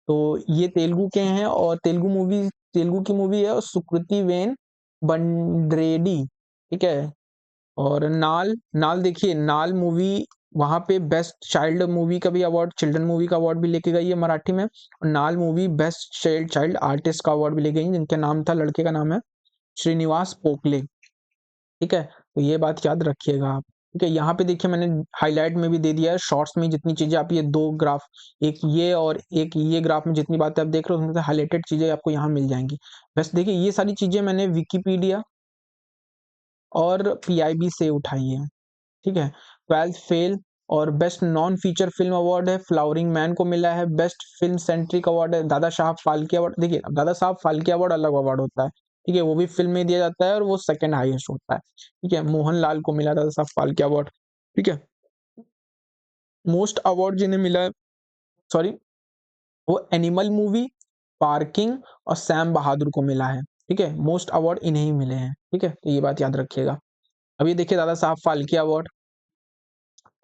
तो ये तेलुगु के हैं और तेलुगु की मूवी है, और सुकृति वेन बंड्रेडी। ठीक है, और नाल नाल देखिए, नाल मूवी वहां पे बेस्ट चाइल्ड मूवी का भी अवार्ड, चिल्ड्रन मूवी का अवार्ड भी लेके गई है मराठी में, और नाल मूवी बेस्ट चाइल्ड आर्टिस्ट का अवार्ड भी ले गई, जिनके नाम था, लड़के का नाम है श्रीनिवास पोकले। ठीक है, तो ये बात याद रखिएगा आप। ठीक है, यहाँ पे देखिए मैंने हाईलाइट में भी दे दिया है, शॉर्ट्स में जितनी चीजें आप, ये दो ग्राफ, एक ये और एक ये ग्राफ में जितनी बातें आप देख रहे हो, उसमें से हाईलाइटेड चीजें आपको यहाँ मिल जाएंगी। बस देखिए ये सारी चीजें मैंने विकिपीडिया और पीआईबी से उठाई है। ठीक है, 12 फेल, और best non feature film award है फ्लावरिंग मैन को मिला है। बेस्ट फिल्म सेंट्रिक अवार्ड है दादा साहब फाल्के अवार्ड। देखिए दादा साहब फाल्के अवार्ड अलग अवार्ड होता है, ठीक है, वो भी फिल्म में दिया जाता है और वो सेकंड हाईएस्ट होता है। ठीक है, मोहन लाल को मिला दादा साहब फाल्के अवार्ड। ठीक है, मोस्ट अवार्ड जिन्हें मिला है, सॉरी, वो एनिमल मूवी, पार्किंग और सैम बहादुर को मिला है। ठीक है, मोस्ट अवार्ड इन्हें ही मिले हैं। ठीक है, तो ये बात याद रखिएगा। अभी देखिए दादा साहब फाल्के अवार्ड,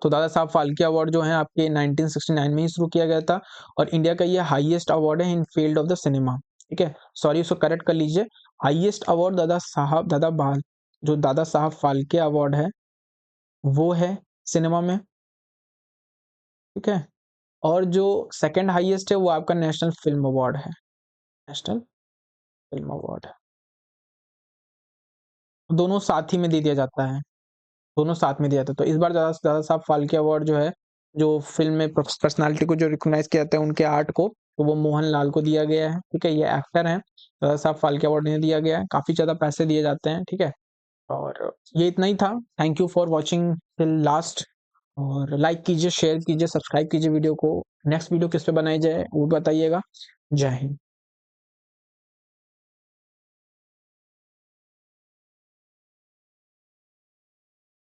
तो दादा साहब फाल्के अवार्ड जो है आपके 1969 में ही शुरू किया गया था, और इंडिया का ये हाईएस्ट अवार्ड है इन फील्ड ऑफ द सिनेमा। ठीक है, सॉरी उसको करेक्ट कर लीजिए, हाईएस्ट अवार्ड जो दादा साहब फाल्के अवार्ड है वो है सिनेमा में। ठीक है, और जो सेकंड हाईएस्ट है वो आपका नेशनल फिल्म अवार्ड है, नेशनल फिल्म अवार्ड है, दोनों साथ ही में दे दिया जाता है, दोनों साथ में दिया था। तो इस बार दादा दादा साहब फाल्के अवार्ड जो है, जो फिल्म में पर्सनालिटी को जो रिकॉग्नाइज किया जाता है उनके आर्ट को, तो वो मोहन लाल को दिया गया है। ठीक है, ये एक्टर हैं, दादा साहब फाल्के अवार्ड इन्हें दिया गया है, काफी ज्यादा पैसे दिए जाते हैं। ठीक है, और ये इतना ही था। Thank you for watching till last, और लाइक कीजिए, शेयर कीजिए, सब्सक्राइब कीजिए वीडियो को। नेक्स्ट वीडियो किस पे बनाई जाए वो बताइएगा। जय हिंद।